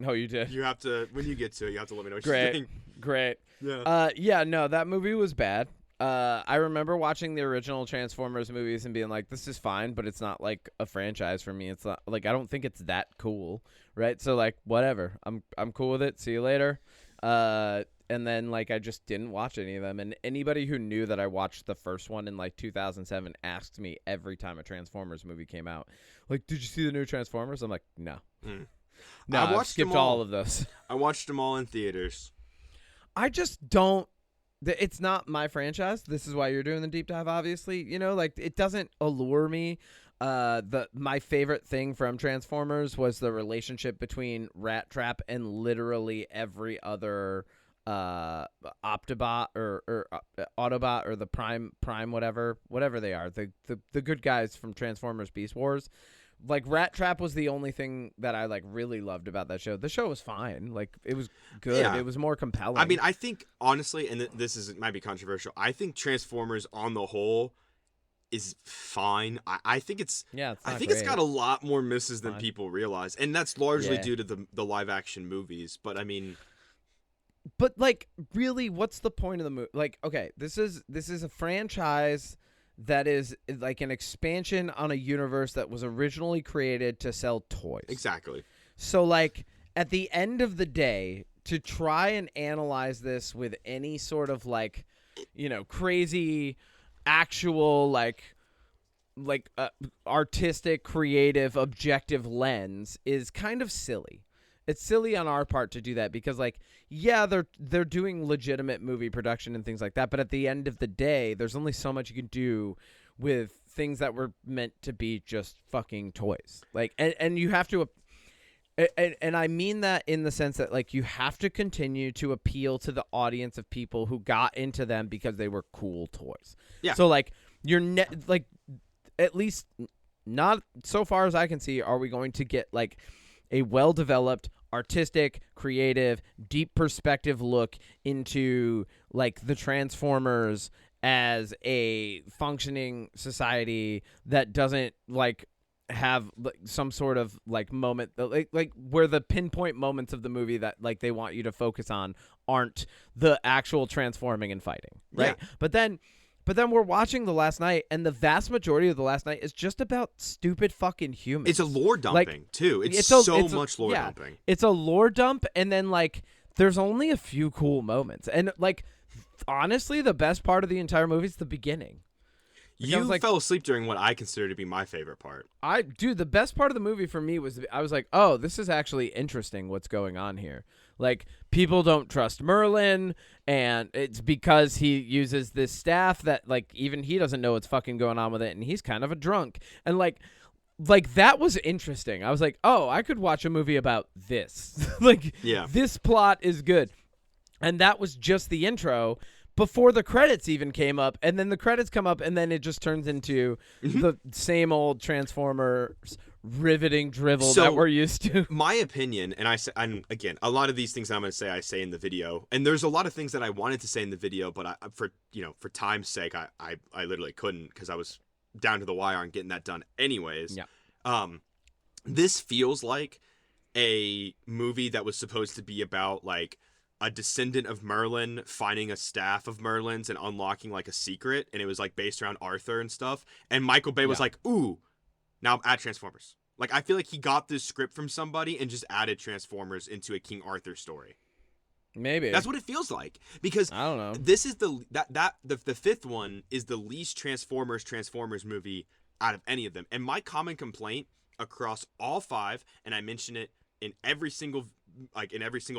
[SPEAKER 1] Oh, you did?
[SPEAKER 2] You have to, when you get to it, you have to let me know what you think.
[SPEAKER 1] Great.
[SPEAKER 2] Yeah.
[SPEAKER 1] No, that movie was bad. I remember watching the original Transformers movies and being like, this is fine, but it's not like a franchise for me. It's not like, I don't think it's that cool, right? So like, whatever. I'm cool with it. See you later. And then like, I just didn't watch any of them. And anybody who knew that I watched the first one in like 2007 asked me every time a Transformers movie came out, like, did you see the new Transformers? I'm like, no. No, I've skipped all of those.
[SPEAKER 2] I watched them all in theaters.
[SPEAKER 1] I just don't. It's not my franchise. This is why you're doing the deep dive, obviously. You know, like, it doesn't allure me. My favorite thing from Transformers was the relationship between Rat Trap and literally every other Optobot or Autobot or the Prime whatever they are. The good guys from Transformers Beast Wars. Like, Rat Trap was the only thing that I like really loved about that show. The show was fine. Like, it was good.
[SPEAKER 2] Yeah.
[SPEAKER 1] It was more compelling.
[SPEAKER 2] I mean, I think honestly, and might be controversial. I think Transformers on the whole is fine. I think it's it's got a lot more misses than people realize, and that's largely due to the live action movies. But I mean,
[SPEAKER 1] like, really, what's the point of the movie? Like, okay, this is a franchise that is like an expansion on a universe that was originally created to sell toys.
[SPEAKER 2] Exactly.
[SPEAKER 1] So, like, at the end of the day, to try and analyze this with any sort of, like, you know, crazy, actual, like artistic, creative, objective lens is kind of silly. It's silly on our part to do that because, like, yeah, they're doing legitimate movie production and things like that, but at the end of the day, there's only so much you can do with things that were meant to be just fucking toys. Like, and you have to, and I mean that in the sense that, like, you have to continue to appeal to the audience of people who got into them because they were cool toys.
[SPEAKER 2] Yeah.
[SPEAKER 1] So, like, like, at least not so far as I can see, are we going to get, like, a well-developed, artistic, creative, deep perspective look into, like, the Transformers as a functioning society that doesn't, like, have, like, some sort of, like, moment, like where the pinpoint moments of the movie that, like, they want you to focus on aren't the actual transforming and fighting, right? Yeah. But then we're watching The Last Night, and the vast majority of The Last Night is just about stupid fucking humans.
[SPEAKER 2] It's a lore dumping, like, too. It's so much lore dumping.
[SPEAKER 1] It's a lore dump, and then, like, there's only a few cool moments. And, like, honestly, the best part of the entire movie is the beginning.
[SPEAKER 2] You fell asleep during what I consider to be my favorite part.
[SPEAKER 1] Dude, the best part of the movie for me was, I was like, oh, this is actually interesting what's going on here. Like, people don't trust Merlin, and it's because he uses this staff that, like, even he doesn't know what's fucking going on with it, and he's kind of a drunk. And, like that was interesting. I was like, oh, I could watch a movie about this. Like, this plot is good. And that was just the intro before the credits even came up, and then the credits come up, and then it just turns into the same old Transformers riveting drivel that we're used to.
[SPEAKER 2] My opinion, and again, a lot of these things I'm going to say, I say in the video, and there's a lot of things that I wanted to say in the video, but for time's sake, I literally couldn't because I was down to the wire on getting that done anyways.
[SPEAKER 1] Yeah.
[SPEAKER 2] This feels like a movie that was supposed to be about, like, a descendant of Merlin finding a staff of Merlin's and unlocking, like, a secret, and it was, like, based around Arthur and stuff, and Michael Bay was like, ooh, now add Transformers. Like, I feel like he got this script from somebody and just added Transformers into a King Arthur story.
[SPEAKER 1] Maybe.
[SPEAKER 2] That's what it feels like, because
[SPEAKER 1] I don't know.
[SPEAKER 2] This is the fifth one is the least Transformers movie out of any of them, and my common complaint across all five, and I mention it in every single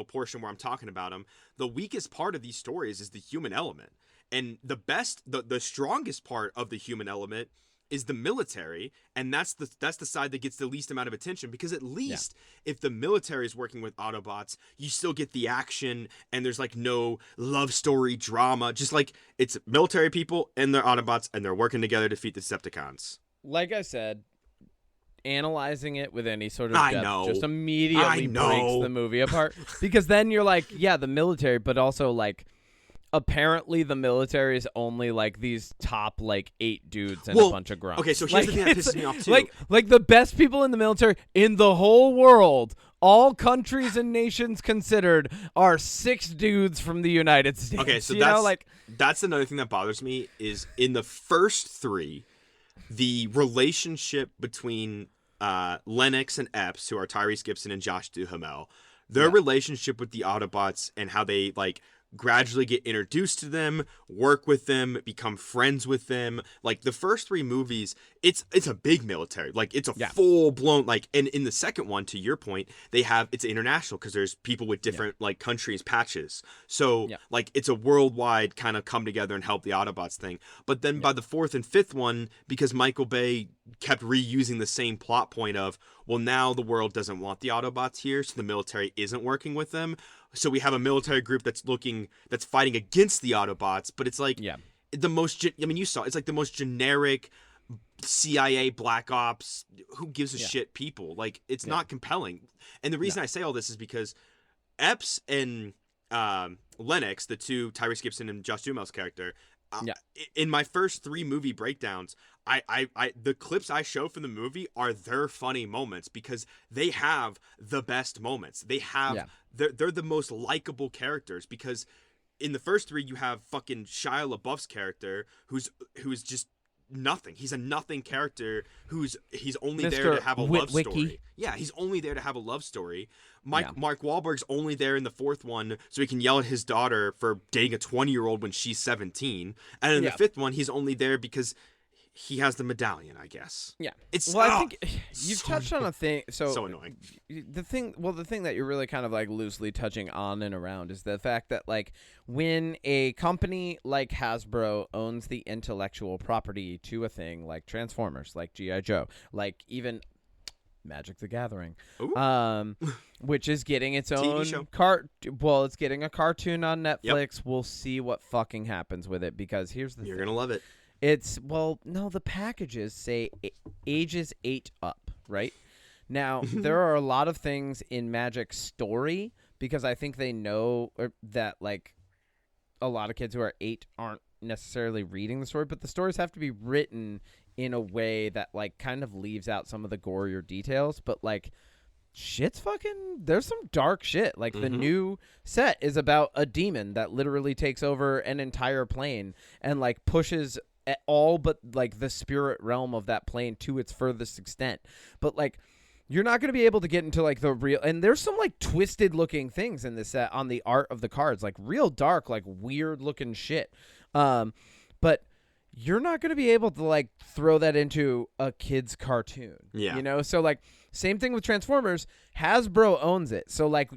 [SPEAKER 2] portion where I'm talking about them, the weakest part of these stories is the human element. And the strongest part of the human element is the military, and that's the side that gets the least amount of attention, because at least if the military is working with Autobots, you still get the action, and there's, like, no love story drama. Just, like, it's military people and their Autobots, and they're working together to defeat the Decepticons.
[SPEAKER 1] Like I said, analyzing it with any sort of depth just immediately breaks the movie apart, because then you're like, yeah, the military, but also, like, apparently the military is only like these top like 8 dudes and a bunch of grunts.
[SPEAKER 2] Okay, so here's the thing that pisses me off too.
[SPEAKER 1] Like the best people in the military in the whole world, all countries and nations considered, are 6 dudes from the United States.
[SPEAKER 2] Okay, so that's another thing that bothers me is in the first 3, the relationship between Lennox and Epps, who are Tyrese Gibson and Josh Duhamel, their relationship with the Autobots and how they like gradually get introduced to them, work with them, become friends with them. Like the first 3 movies, it's a big military. Like it's a full blown like. And in the second one, to your point, it's international because there's people with different like countries patches. So like it's a worldwide kind of come together and help the Autobots thing. But then by the 4th and 5th one, because Michael Bay kept reusing the same plot point of, well, now the world doesn't want the Autobots here, so the military isn't working with them. So we have a military group that's fighting against the Autobots, but it's like the most. You saw it's like the most generic CIA Black Ops. Who gives a shit? People like it's not compelling. And the reason I say all this is because Epps and Lennox, the 2 Tyrese Gibson and Josh Duhamel's character. In my first 3 movie breakdowns, the clips I show from the movie are their funny moments because they have the best moments. They have they're the most likable characters because in the first 3 you have fucking Shia LaBeouf's character who's just nothing. He's a nothing character he's only there to have a love story. Yeah, he's only there to have a love story. Mark Wahlberg's only there in the 4th one so he can yell at his daughter for dating a 20-year-old when she's 17. And in the 5th one, he's only there because he has the medallion, I guess. Yeah.
[SPEAKER 1] I think you've touched on a thing.
[SPEAKER 2] So annoying.
[SPEAKER 1] The thing that you're really kind of like loosely touching on and around is the fact that like when a company like Hasbro owns the intellectual property to a thing like Transformers, like G.I. Joe, like even Magic the Gathering, which is getting its own it's getting a cartoon on Netflix. Yep. We'll see what fucking happens with it because here's the thing.
[SPEAKER 2] You're gonna love it.
[SPEAKER 1] The packages say ages 8 up, right? Now, there are a lot of things in Magic's story because I think they know that, like, a lot of kids who are 8 aren't necessarily reading the story, but the stories have to be written in a way that, like, kind of leaves out some of the gorier details, but, like, there's some dark shit. Like, the new set is about a demon that literally takes over an entire plane and, like, pushes all but like the spirit realm of that plane to its furthest extent. But like you're not going to be able to get into like the real, and there's some like twisted looking things in this set on the art of the cards, like real dark, like weird looking shit. But you're not going to be able to like throw that into a kid's cartoon. You know? So like same thing with Transformers. Hasbro owns it. So like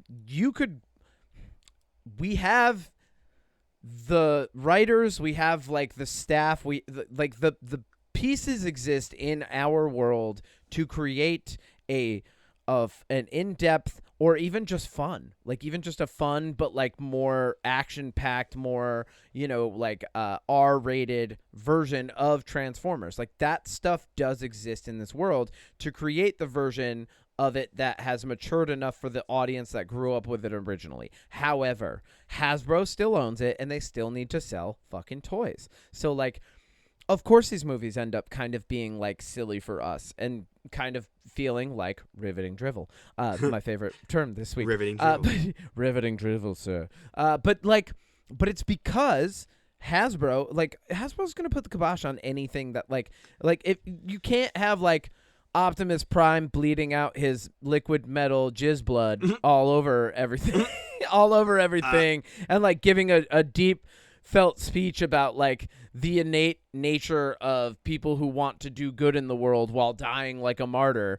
[SPEAKER 1] we have the writers, we have like the staff, the pieces exist in our world to create an in-depth or even just fun, like even just a fun but like more action-packed, more like R-rated version of Transformers. Like that stuff does exist in this world to create the version of it that has matured enough for the audience that grew up with it originally. However, Hasbro still owns it, and they still need to sell fucking toys. So, like, of course these movies end up kind of being, like, silly for us and kind of feeling like riveting drivel. My favorite term this week.
[SPEAKER 2] Riveting drivel.
[SPEAKER 1] Riveting drivel, sir. But it's because Hasbro's going to put the kibosh on anything that, like, if you can't have, like, Optimus Prime bleeding out his liquid metal jizz blood all over everything, and like giving a deep felt speech about like the innate nature of people who want to do good in the world while dying like a martyr.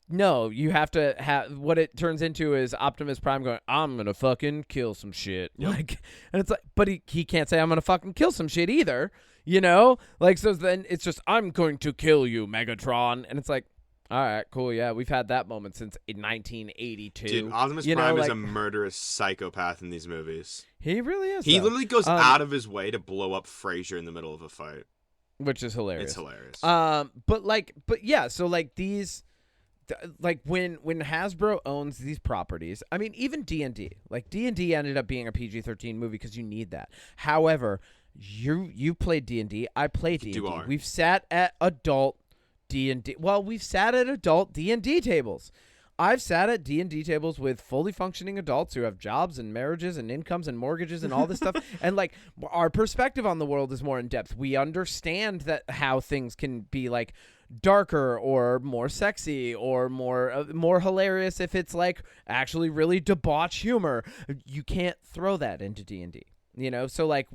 [SPEAKER 1] No, you have to have what it turns into is Optimus Prime going, I'm going to fucking kill some shit. Yep. Like, and it's like, but he can't say I'm going to fucking kill some shit either, Like, so then it's just, I'm going to kill you, Megatron. And it's like, all right, cool. Yeah, we've had that moment since 1982.
[SPEAKER 2] Dude, Optimus Prime is a murderous psychopath in these movies.
[SPEAKER 1] He really is.
[SPEAKER 2] He literally goes out of his way to blow up Frazier in the middle of a fight,
[SPEAKER 1] which is hilarious.
[SPEAKER 2] It's hilarious.
[SPEAKER 1] But yeah, so like these like when Hasbro owns these properties, I mean, even D&D, like D&D ended up being a PG-13 movie because you need that. However, you played D&D, I played D&D. We've sat at adult D&D. Well, we've sat at adult D&D tables. I've sat at D&D tables with fully functioning adults who have jobs and marriages and incomes and mortgages and all this stuff. And like our perspective on the world is more in depth. We understand that how things can be like darker or more sexy or more hilarious if it's like actually really debauched humor. You can't throw that into D&D. You know, so like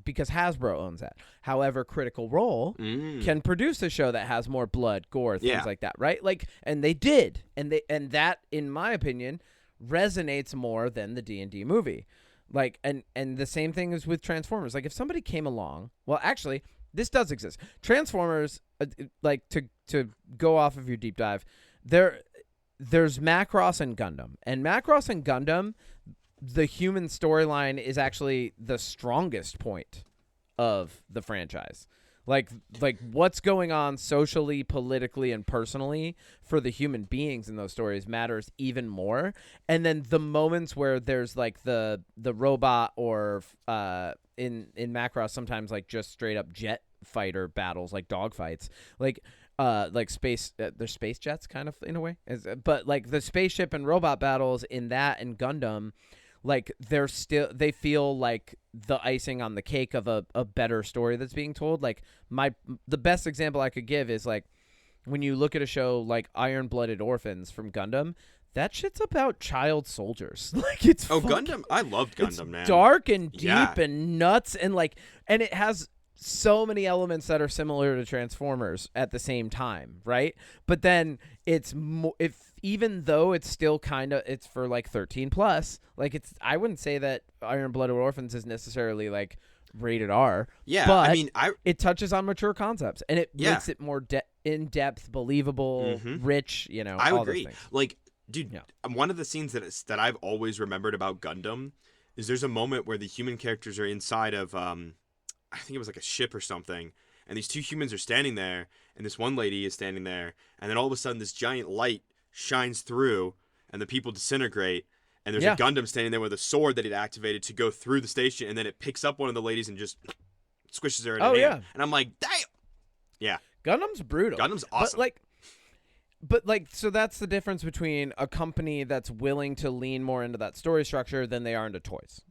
[SPEAKER 1] because Hasbro owns that. However, Critical Role can produce a show that has more blood, gore, things like that, right? Like, and they did, and that, in my opinion, resonates more than the D&D movie. Like, and the same thing is with Transformers. Like, if somebody came along, well, actually, this does exist. Transformers, like to go off of your deep dive, there's Macross and Gundam, and Macross and Gundam. The human storyline is actually the strongest point of the franchise. Like what's going on socially, politically, and personally for the human beings in those stories matters even more. And then the moments where there's like the robot or in Macross sometimes like just straight up jet fighter battles, like dogfights, like space, they're space jets kind of in a way, but like the spaceship and robot battles in that and Gundam. Like they feel like the icing on the cake of a better story that's being told. Like the best example I could give is like when you look at a show like Iron-Blooded Orphans from Gundam, that shit's about child soldiers. Like it's
[SPEAKER 2] Gundam. I loved Gundam, man.
[SPEAKER 1] Dark and deep and nuts and it has so many elements that are similar to Transformers at the same time, right? But then it's even though it's still kind of, it's for like 13 plus, like I wouldn't say that Iron-Blooded Orphans is necessarily like rated R.
[SPEAKER 2] Yeah,
[SPEAKER 1] but
[SPEAKER 2] I mean,
[SPEAKER 1] it touches on mature concepts and it makes it more in-depth, believable, rich, you know,
[SPEAKER 2] I
[SPEAKER 1] all
[SPEAKER 2] agree.
[SPEAKER 1] Those things.
[SPEAKER 2] Like, dude, one of the scenes that I've always remembered about Gundam is there's a moment where the human characters are inside of, I think it was like a ship or something, and these two humans are standing there, and this one lady is standing there, and then all of a sudden this giant light shines through, and the people disintegrate, and there's a Gundam standing there with a sword that it activated to go through the station, and then it picks up one of the ladies and just squishes her in her hand. And I'm like, damn! Yeah.
[SPEAKER 1] Gundam's brutal.
[SPEAKER 2] Gundam's awesome.
[SPEAKER 1] But so that's the difference between a company that's willing to lean more into that story structure than they are into toys.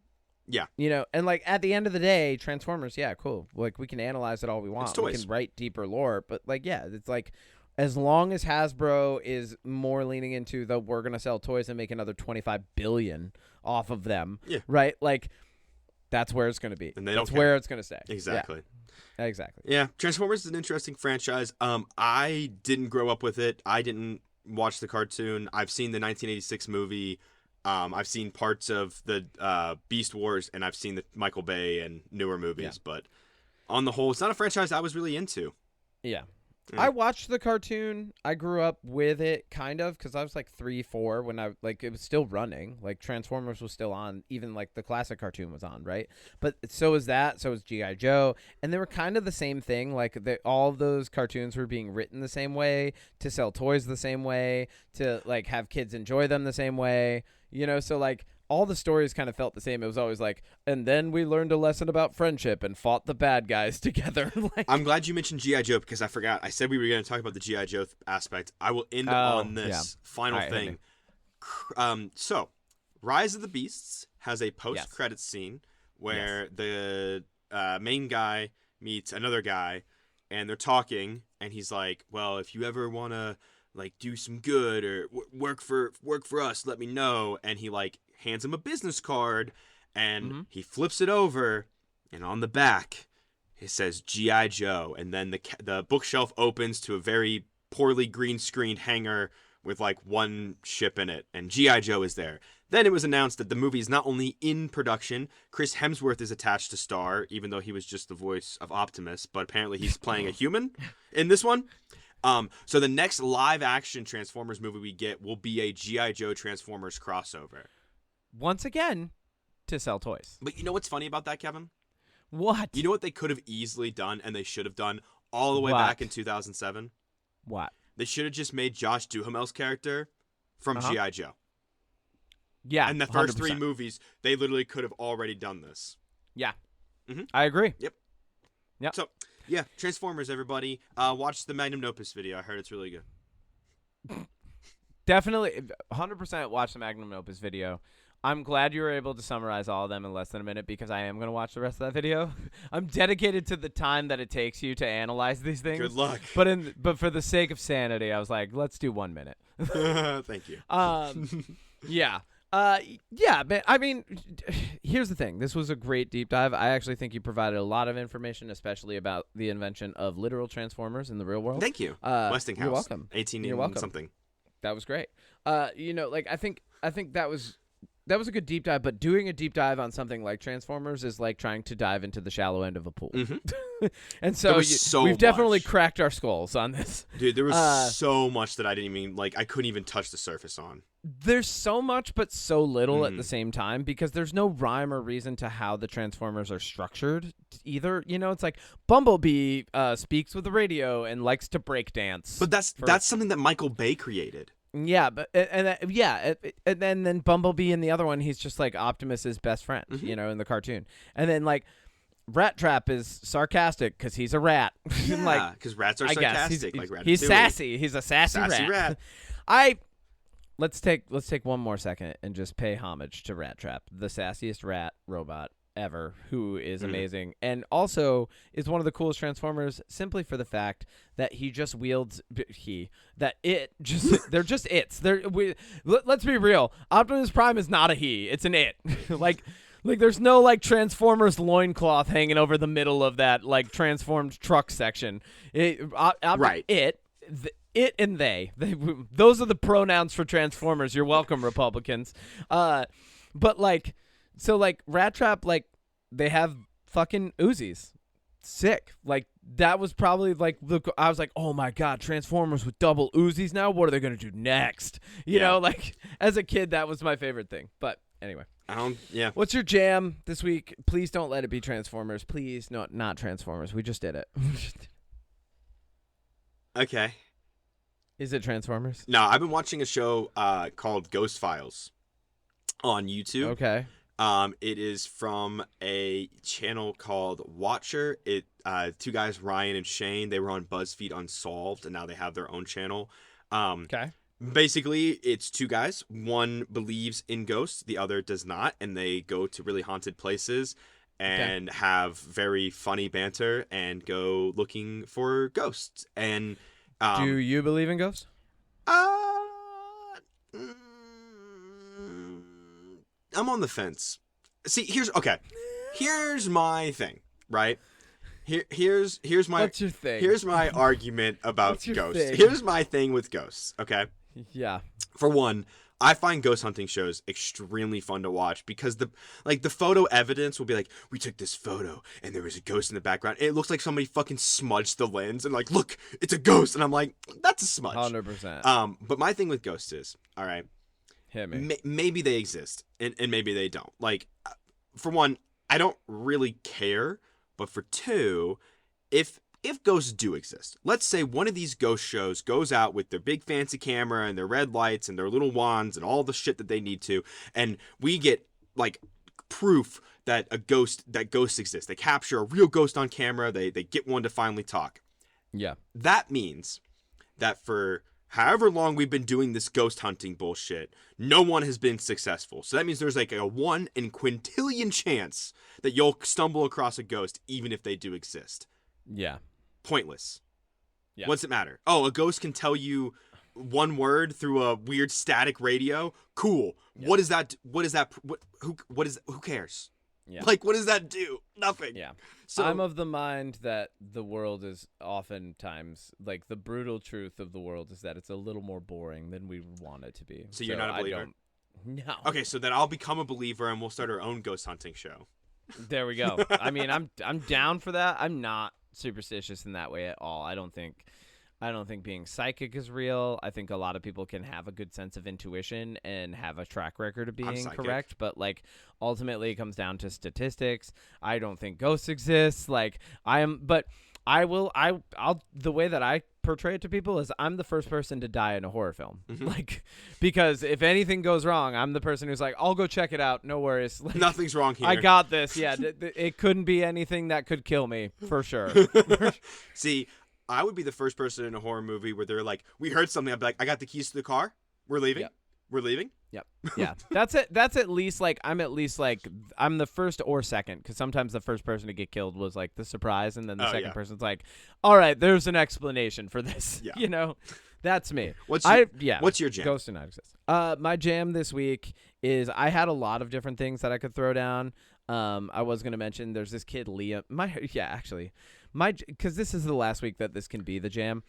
[SPEAKER 2] Yeah.
[SPEAKER 1] You know, and like at the end of the day, Transformers, yeah, cool. Like we can analyze it all we want.
[SPEAKER 2] It's toys.
[SPEAKER 1] We can write deeper lore, but like, yeah, it's like as long as Hasbro is more leaning into we're going to sell toys and make another $25 billion off of them, right? Like that's where it's going to be.
[SPEAKER 2] And that's
[SPEAKER 1] where it's going to stay.
[SPEAKER 2] Exactly.
[SPEAKER 1] Yeah. Exactly.
[SPEAKER 2] Yeah. Transformers is an interesting franchise. I didn't grow up with it. I didn't watch the cartoon. I've seen the 1986 movie. I've seen parts of the Beast Wars, and I've seen the Michael Bay and newer movies. But on the whole, it's not a franchise I was really into.
[SPEAKER 1] Yeah. I watched the cartoon. I grew up with it, kind of, because I was like 3, 4 when it was still running. Like Transformers was still on, even like the classic cartoon was on, right? But so was that. So was G.I. Joe, and they were kind of the same thing. Like all of those cartoons were being written the same way, to sell toys the same way, to like have kids enjoy them the same way. You know, so like all the stories kind of felt the same. It was always like, and then we learned a lesson about friendship and fought the bad guys together.
[SPEAKER 2] I'm glad you mentioned G.I. Joe because I forgot. I said we were going to talk about the G.I. Joe aspect. I will end on this final thing. So, Rise of the Beasts has a post-credits scene where the main guy meets another guy, and they're talking, and he's like, well, if you ever want to like do some good or work for us, let me know. And he like hands him a business card, and he flips it over, and on the back it says G.I. Joe, and then the bookshelf opens to a very poorly green screened hangar with like one ship in it, and G.I. Joe is there. Then it was announced that the movie is not only in production, Chris Hemsworth is attached to star, even though he was just the voice of Optimus, but apparently he's playing a human in this one. So the next live action Transformers movie we get will be a G.I. Joe Transformers crossover.
[SPEAKER 1] Once again, to sell toys.
[SPEAKER 2] But you know what's funny about that, Kevin?
[SPEAKER 1] What?
[SPEAKER 2] You know what they could have easily done and they should have done all the way back in 2007?
[SPEAKER 1] What?
[SPEAKER 2] They should have just made Josh Duhamel's character from G.I. Joe.
[SPEAKER 1] Yeah,
[SPEAKER 2] and the first
[SPEAKER 1] 100%.
[SPEAKER 2] 3 movies, they literally could have already done this.
[SPEAKER 1] Yeah,
[SPEAKER 2] Mm-hmm.
[SPEAKER 1] I agree.
[SPEAKER 2] Yep.
[SPEAKER 1] Yep.
[SPEAKER 2] So, yeah, Transformers, everybody. Watch the Magnum Opus video. I heard it's really good.
[SPEAKER 1] Definitely, 100% watch the Magnum Opus video. I'm glad you were able to summarize all of them in less than a minute because I am going to watch the rest of that video. I'm dedicated to the time that it takes you to analyze these things.
[SPEAKER 2] Good luck.
[SPEAKER 1] But for the sake of sanity, I was like, let's do 1 minute.
[SPEAKER 2] Thank you.
[SPEAKER 1] Yeah. Yeah, but I mean, here's the thing. This was a great deep dive. I actually think you provided a lot of information, especially about the invention of literal Transformers in the real world.
[SPEAKER 2] Thank you. Westinghouse.
[SPEAKER 1] You're welcome.
[SPEAKER 2] 18
[SPEAKER 1] You're welcome.
[SPEAKER 2] something.
[SPEAKER 1] That was great. Like I think that was a good deep dive, but doing a deep dive on something like Transformers is like trying to dive into the shallow end of a pool.
[SPEAKER 2] Mm-hmm.
[SPEAKER 1] And so, we've definitely cracked our skulls on this.
[SPEAKER 2] Dude, there was so much that I didn't even, I couldn't even touch the surface on.
[SPEAKER 1] There's so much, but so little at the same time because there's no rhyme or reason to how the Transformers are structured either. It's like Bumblebee speaks with the radio and likes to break dance.
[SPEAKER 2] But that's something that Michael Bay created.
[SPEAKER 1] Yeah, but and then Bumblebee in the other one, he's just like Optimus's best friend, in the cartoon. And then like Rat Trap is sarcastic because he's a rat.
[SPEAKER 2] Yeah, because rats are sarcastic.
[SPEAKER 1] He's sassy. He's a sassy rat. Let's take 1 more second and just pay homage to Rat Trap, the sassiest rat robot ever, who is amazing and also is one of the coolest Transformers simply for the fact that he just wields they're just its. Let's be real. Optimus Prime is not a he, it's an it. like there's no like Transformers loincloth hanging over the middle of that like transformed truck section.
[SPEAKER 2] Right.
[SPEAKER 1] It and they those are the pronouns for Transformers. You're welcome, Republicans. But like, so like Rat Trap, like they have fucking Uzis. Sick. Like that was probably like I was like, oh my god, Transformers with double Uzis now. What are they gonna do next? You know, like as a kid, that was my favorite thing. But anyway, What's your jam this week? Please don't let it be Transformers. Please, no, not Transformers. We just did it.
[SPEAKER 2] Okay.
[SPEAKER 1] Is it Transformers?
[SPEAKER 2] No, I've been watching a show called Ghost Files on YouTube.
[SPEAKER 1] Okay.
[SPEAKER 2] It is from a channel called Watcher. It 2 guys, Ryan and Shane, they were on BuzzFeed Unsolved, and now they have their own channel.
[SPEAKER 1] Okay.
[SPEAKER 2] Basically, it's 2 guys. One believes in ghosts, the other does not, and they go to really haunted places and have very funny banter and go looking for ghosts. And
[SPEAKER 1] do you believe in ghosts?
[SPEAKER 2] I'm on the fence. See, here's my thing, right? Here's my
[SPEAKER 1] What's your thing?
[SPEAKER 2] Here's my argument about
[SPEAKER 1] What's your
[SPEAKER 2] ghosts.
[SPEAKER 1] thing?
[SPEAKER 2] Here's my thing with ghosts, okay?
[SPEAKER 1] Yeah.
[SPEAKER 2] For one, I find ghost hunting shows extremely fun to watch because the photo evidence will be like, we took this photo and there was a ghost in the background. It looks like somebody fucking smudged the lens and like, look, it's a ghost. And I'm like, that's a smudge.
[SPEAKER 1] 100%.
[SPEAKER 2] But my thing with ghosts is, all right,
[SPEAKER 1] hit me.
[SPEAKER 2] Maybe they exist and maybe they don't. Like, for one, I don't really care. But for 2, if ghosts do exist, let's say one of these ghost shows goes out with their big fancy camera and their red lights and their little wands and all the shit that they need to, and we get like proof that ghosts exist. They capture a real ghost on camera. They get one to finally talk.
[SPEAKER 1] Yeah.
[SPEAKER 2] That means that for however long we've been doing this ghost hunting bullshit, no one has been successful. So that means there's like a 1 in quintillion chance that you'll stumble across a ghost even if they do exist.
[SPEAKER 1] Yeah.
[SPEAKER 2] Pointless.
[SPEAKER 1] Yeah.
[SPEAKER 2] What's it matter? Oh, a ghost can tell you one word through a weird static radio? Cool. Yeah. What is that? Who cares?
[SPEAKER 1] Yeah.
[SPEAKER 2] Like, what does that do? Nothing.
[SPEAKER 1] Yeah.
[SPEAKER 2] So
[SPEAKER 1] I'm of the mind that the world is oftentimes, like, the brutal truth of the world is that it's a little more boring than we want it to be.
[SPEAKER 2] So you're not a believer?
[SPEAKER 1] No.
[SPEAKER 2] Okay, so then I'll become a believer and we'll start our own ghost hunting show.
[SPEAKER 1] There we go. I mean, I'm down for that. I'm not superstitious in that way at all. I don't think being psychic is real. I think a lot of people can have a good sense of intuition and have a track record of being correct, but like ultimately it comes down to statistics. I don't think ghosts exist. But I'll the way that I portray it to people is I'm the first person to die in a horror film. Like, because if anything goes wrong, I'm the person who's like, I'll go check it out. No worries. Like,
[SPEAKER 2] nothing's wrong here.
[SPEAKER 1] I got this. Yeah. It couldn't be anything that could kill me for sure.
[SPEAKER 2] See, I would be the first person in a horror movie where they're like, we heard something. I'd be like, I got the keys to the car. We're leaving.
[SPEAKER 1] Yep.
[SPEAKER 2] We're leaving.
[SPEAKER 1] Yep. Yeah. That's it. That's at least like I'm the first or second, because sometimes the first person to get killed was like the surprise, and then the second person's like, all right, there's an explanation for this.
[SPEAKER 2] Yeah.
[SPEAKER 1] You know, that's me.
[SPEAKER 2] What's your jam?
[SPEAKER 1] Ghost do not exist. My jam this week is I had a lot of different things that I could throw down. I was gonna mention there's this kid Liam. Because this is the last week that this can be the jam.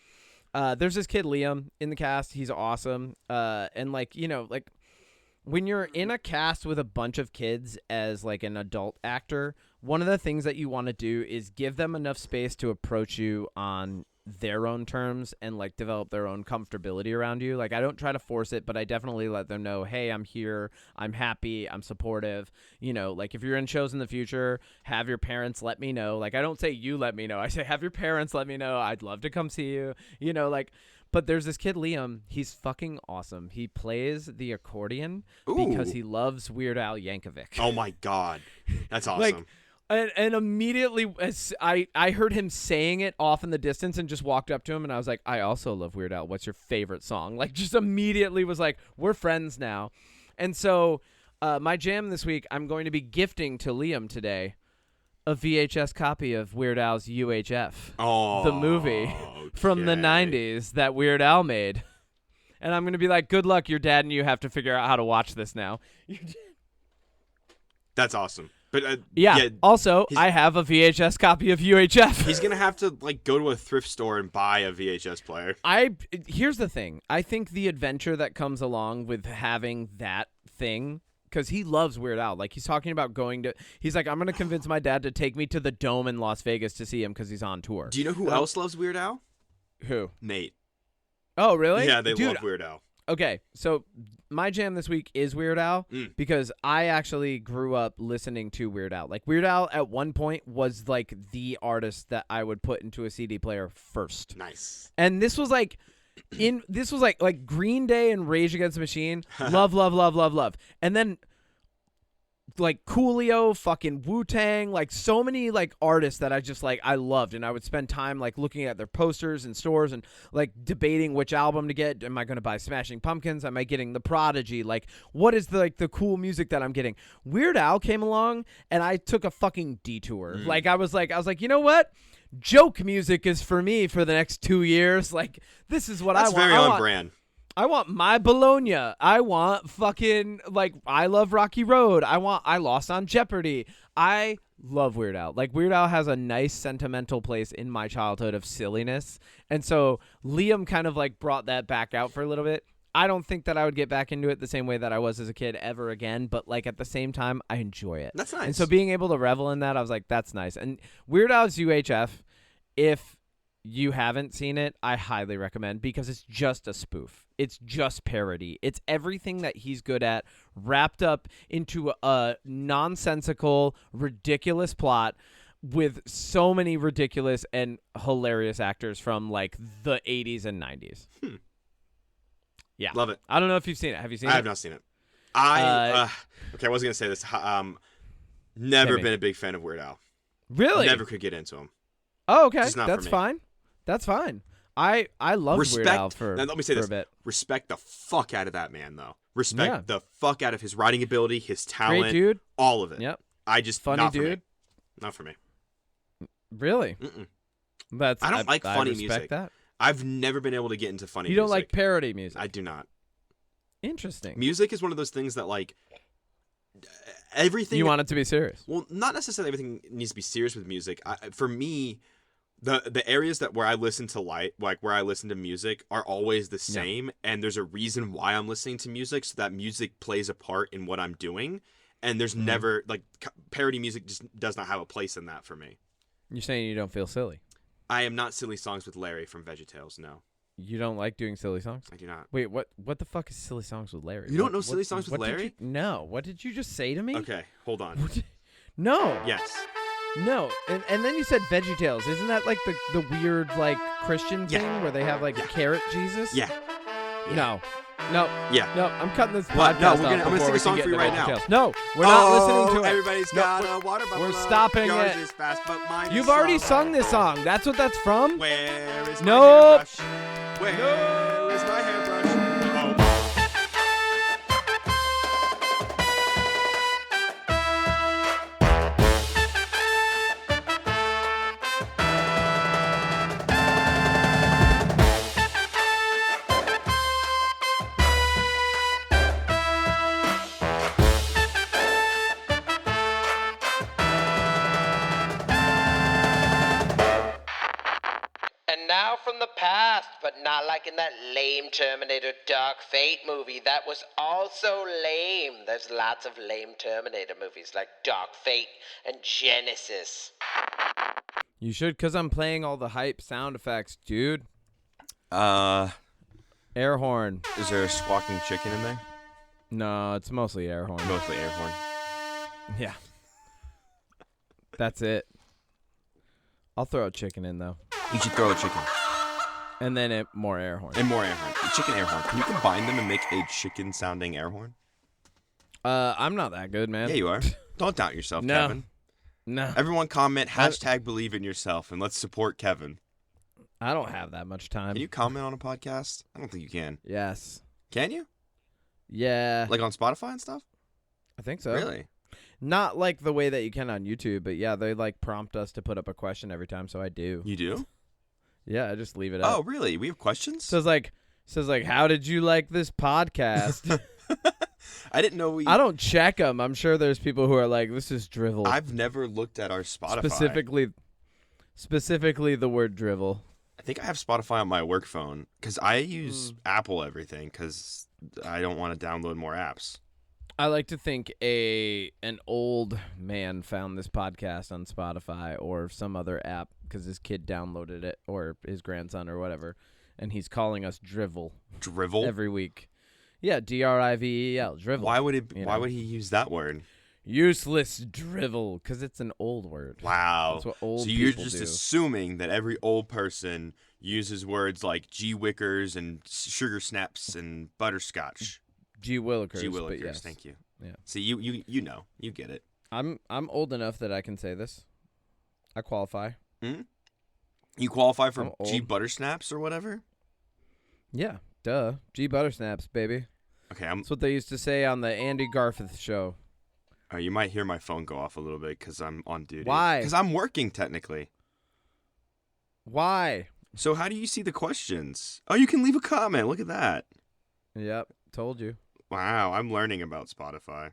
[SPEAKER 1] There's this kid Liam in the cast. He's awesome. And like, you know, like when you're in a cast with a bunch of kids as like an adult actor, one of the things that you want to do is give them enough space to approach you on their own terms and like develop their own comfortability around you. Like, I don't try to force it, but I definitely let them know, hey, I'm here, I'm happy, I'm supportive. You know, like if you're in shows in the future, have your parents let me know. Like, I don't say you let me know, I say have your parents let me know. I'd love to come see you, you know, like. But there's this kid Liam, he's fucking awesome. He plays the accordion because he loves Weird Al Yankovic.
[SPEAKER 2] Oh my god, that's awesome.
[SPEAKER 1] Like, and immediately as I heard him saying it off in the distance and just walked up to him and I was like, I also love Weird Al. What's your favorite song? Like, just immediately was like, we're friends now. And so my jam this week, I'm going to be gifting to Liam today a VHS copy of Weird Al's UHF, the movie from the 90s that Weird Al made. And I'm going to be like, good luck, your dad and you have to figure out how to watch this now.
[SPEAKER 2] That's awesome. But
[SPEAKER 1] yeah. Also, I have a VHS copy of UHF.
[SPEAKER 2] He's gonna have to like go to a thrift store and buy a VHS player.
[SPEAKER 1] Here's the thing. I think the adventure that comes along with having that thing, because he loves Weird Al. Like, he's talking about he's like, I'm gonna convince my dad to take me to the Dome in Las Vegas to see him because he's on tour.
[SPEAKER 2] Do you know who else loves Weird Al?
[SPEAKER 1] Who?
[SPEAKER 2] Nate.
[SPEAKER 1] Oh, really?
[SPEAKER 2] Yeah, they love Weird Al.
[SPEAKER 1] Okay, so my jam this week is Weird Al because I actually grew up listening to Weird Al. Like, Weird Al at one point was like the artist that I would put into a CD player first.
[SPEAKER 2] Nice.
[SPEAKER 1] And this was like like Green Day and Rage Against the Machine. Love, love, love, love, love. And then like Coolio, fucking Wu-Tang, like so many like artists that I just like I loved, and I would spend time like looking at their posters in stores and like debating which album to get. Am I going to buy Smashing Pumpkins? Am I getting The Prodigy? Like, what is the cool music that I'm getting? Weird Al came along and I took a fucking detour. Like I was like, you know what? Joke music is for me for the next 2 years. Like, this is what
[SPEAKER 2] That's
[SPEAKER 1] I want.
[SPEAKER 2] very on brand.
[SPEAKER 1] I want My Bologna. I want fucking, like, I love Rocky Road. I Lost on Jeopardy. I love Weird Al. Like, Weird Al has a nice sentimental place in my childhood of silliness. And so Liam kind of, like, brought that back out for a little bit. I don't think that I would get back into it the same way that I was as a kid ever again. But, like, at the same time, I enjoy it.
[SPEAKER 2] That's nice.
[SPEAKER 1] And so being able to revel in that, I was like, that's nice. And Weird Al's UHF, if you haven't seen it, I highly recommend, because it's just a spoof. It's just parody. It's everything that he's good at wrapped up into a nonsensical, ridiculous plot with so many ridiculous and hilarious actors from like the 80s and 90s. Yeah.
[SPEAKER 2] Love it.
[SPEAKER 1] I don't know if you've seen it. Have you seen it?
[SPEAKER 2] I have not seen it. Okay, I was going to say this. Never been a big fan of Weird Al.
[SPEAKER 1] Really?
[SPEAKER 2] Never could get into him.
[SPEAKER 1] Oh, okay.
[SPEAKER 2] Just not
[SPEAKER 1] That's
[SPEAKER 2] for me.
[SPEAKER 1] fine. That's fine. I love Weird Al for
[SPEAKER 2] now, let me say this.
[SPEAKER 1] a bit.
[SPEAKER 2] Respect the fuck out of that man, though. Respect the fuck out of his writing ability, his talent,
[SPEAKER 1] Great dude.
[SPEAKER 2] all of it.
[SPEAKER 1] Yep.
[SPEAKER 2] I just
[SPEAKER 1] Funny
[SPEAKER 2] not
[SPEAKER 1] dude.
[SPEAKER 2] For me. Not for me.
[SPEAKER 1] Really?
[SPEAKER 2] I don't like funny music.
[SPEAKER 1] That.
[SPEAKER 2] I've never been able to get into funny music.
[SPEAKER 1] You don't like parody music?
[SPEAKER 2] I do not.
[SPEAKER 1] Interesting.
[SPEAKER 2] Music is one of those things that, like, everything...
[SPEAKER 1] You want it to be serious.
[SPEAKER 2] Well, not necessarily everything needs to be serious with music. For me, the areas that where I listen to where I listen to music are always the same, and there's a reason why I'm listening to music, so that music plays a part in what I'm doing, and there's never, like, parody music just does not have a place in that for me.
[SPEAKER 1] You're saying you don't feel silly?
[SPEAKER 2] I am not Silly Songs with Larry from VeggieTales, no.
[SPEAKER 1] You don't like doing silly songs?
[SPEAKER 2] I do not.
[SPEAKER 1] Wait, what the fuck is Silly Songs with Larry?
[SPEAKER 2] You don't know Silly Songs with Larry?
[SPEAKER 1] No. What did you just say to me?
[SPEAKER 2] Okay, hold on.
[SPEAKER 1] No.
[SPEAKER 2] Yes.
[SPEAKER 1] No, and then you said VeggieTales. Isn't that like the weird like Christian thing where they have like a carrot Jesus?
[SPEAKER 2] Yeah.
[SPEAKER 1] No.
[SPEAKER 2] Yeah.
[SPEAKER 1] No, I'm cutting this
[SPEAKER 2] What?
[SPEAKER 1] podcast
[SPEAKER 2] No,
[SPEAKER 1] off
[SPEAKER 2] I'm gonna
[SPEAKER 1] before
[SPEAKER 2] sing
[SPEAKER 1] we
[SPEAKER 2] a song
[SPEAKER 1] can
[SPEAKER 2] for
[SPEAKER 1] get
[SPEAKER 2] you
[SPEAKER 1] into
[SPEAKER 2] right now.
[SPEAKER 1] VeggieTales. No, we're not listening to it.
[SPEAKER 2] Everybody's
[SPEAKER 1] No,
[SPEAKER 2] got a water buffalo.
[SPEAKER 1] we're stopping
[SPEAKER 2] Yours
[SPEAKER 1] it.
[SPEAKER 2] is fast, but mine is
[SPEAKER 1] You've already
[SPEAKER 2] slow.
[SPEAKER 1] sung this song. That's what that's from?
[SPEAKER 2] Where is my
[SPEAKER 1] Nope.
[SPEAKER 2] hairbrush? Where is my hairbrush? Oh.
[SPEAKER 4] And now from the past, but not like in that lame Terminator Dark Fate movie. That was also lame. There's lots of lame Terminator movies like Dark Fate and Genesis.
[SPEAKER 1] You should, because I'm playing all the hype sound effects, dude. Air horn.
[SPEAKER 2] Is there a squawking chicken in there?
[SPEAKER 1] No, it's mostly air horn.
[SPEAKER 2] Mostly air horn.
[SPEAKER 1] Yeah. That's it. I'll throw a chicken in, though.
[SPEAKER 2] You should throw a chicken.
[SPEAKER 1] And then more air horn.
[SPEAKER 2] And more air horn. Chicken air horn. Can you combine them and make a chicken sounding air horn?
[SPEAKER 1] I'm not that good, man.
[SPEAKER 2] Yeah, you are. Don't doubt yourself,
[SPEAKER 1] No.
[SPEAKER 2] Kevin.
[SPEAKER 1] No.
[SPEAKER 2] Everyone comment hashtag believe in yourself and let's support Kevin.
[SPEAKER 1] I don't have that much time.
[SPEAKER 2] Can you comment on a podcast? I don't think you can.
[SPEAKER 1] Yes.
[SPEAKER 2] Can you?
[SPEAKER 1] Yeah.
[SPEAKER 2] Like on Spotify and stuff?
[SPEAKER 1] I think so.
[SPEAKER 2] Really?
[SPEAKER 1] Not like the way that you can on YouTube, but yeah, they like prompt us to put up a question every time, so I do.
[SPEAKER 2] You do?
[SPEAKER 1] Yeah, I just leave it up.
[SPEAKER 2] Oh, really? We have questions?
[SPEAKER 1] Says like, how did you like this podcast?
[SPEAKER 2] I didn't know we...
[SPEAKER 1] I don't check them. I'm sure there's people who are like, this is drivel.
[SPEAKER 2] I've never looked at our Spotify.
[SPEAKER 1] Specifically the word drivel.
[SPEAKER 2] I think I have Spotify on my work phone because I use Apple everything because I don't want to download more apps.
[SPEAKER 1] I like to think an old man found this podcast on Spotify or some other app because his kid downloaded it or his grandson or whatever, and he's calling us drivel.
[SPEAKER 2] Drivel?
[SPEAKER 1] Every week. Yeah, Drivel, drivel.
[SPEAKER 2] Why would he use that word?
[SPEAKER 1] Useless drivel, because it's an old word.
[SPEAKER 2] Wow.
[SPEAKER 1] That's what old
[SPEAKER 2] so you're
[SPEAKER 1] people
[SPEAKER 2] just
[SPEAKER 1] do.
[SPEAKER 2] assuming that every old person uses words like G Wickers and sugar snaps and butterscotch.
[SPEAKER 1] G Willikers.
[SPEAKER 2] G Willikers,
[SPEAKER 1] but yes.
[SPEAKER 2] thank you.
[SPEAKER 1] Yeah.
[SPEAKER 2] See, you know, you get it.
[SPEAKER 1] I'm old enough that I can say this. I qualify.
[SPEAKER 2] You qualify for
[SPEAKER 1] I'm
[SPEAKER 2] G
[SPEAKER 1] old.
[SPEAKER 2] Buttersnaps or whatever?
[SPEAKER 1] Yeah, duh. G Buttersnaps, baby.
[SPEAKER 2] Okay,
[SPEAKER 1] That's what they used to say on the Andy Garforth show.
[SPEAKER 2] You might hear my phone go off a little bit because I'm on duty.
[SPEAKER 1] Why?
[SPEAKER 2] Because I'm working technically.
[SPEAKER 1] Why?
[SPEAKER 2] So how do you see the questions? Oh, you can leave a comment. Look at that.
[SPEAKER 1] Yep, told you.
[SPEAKER 2] Wow, I'm learning about Spotify.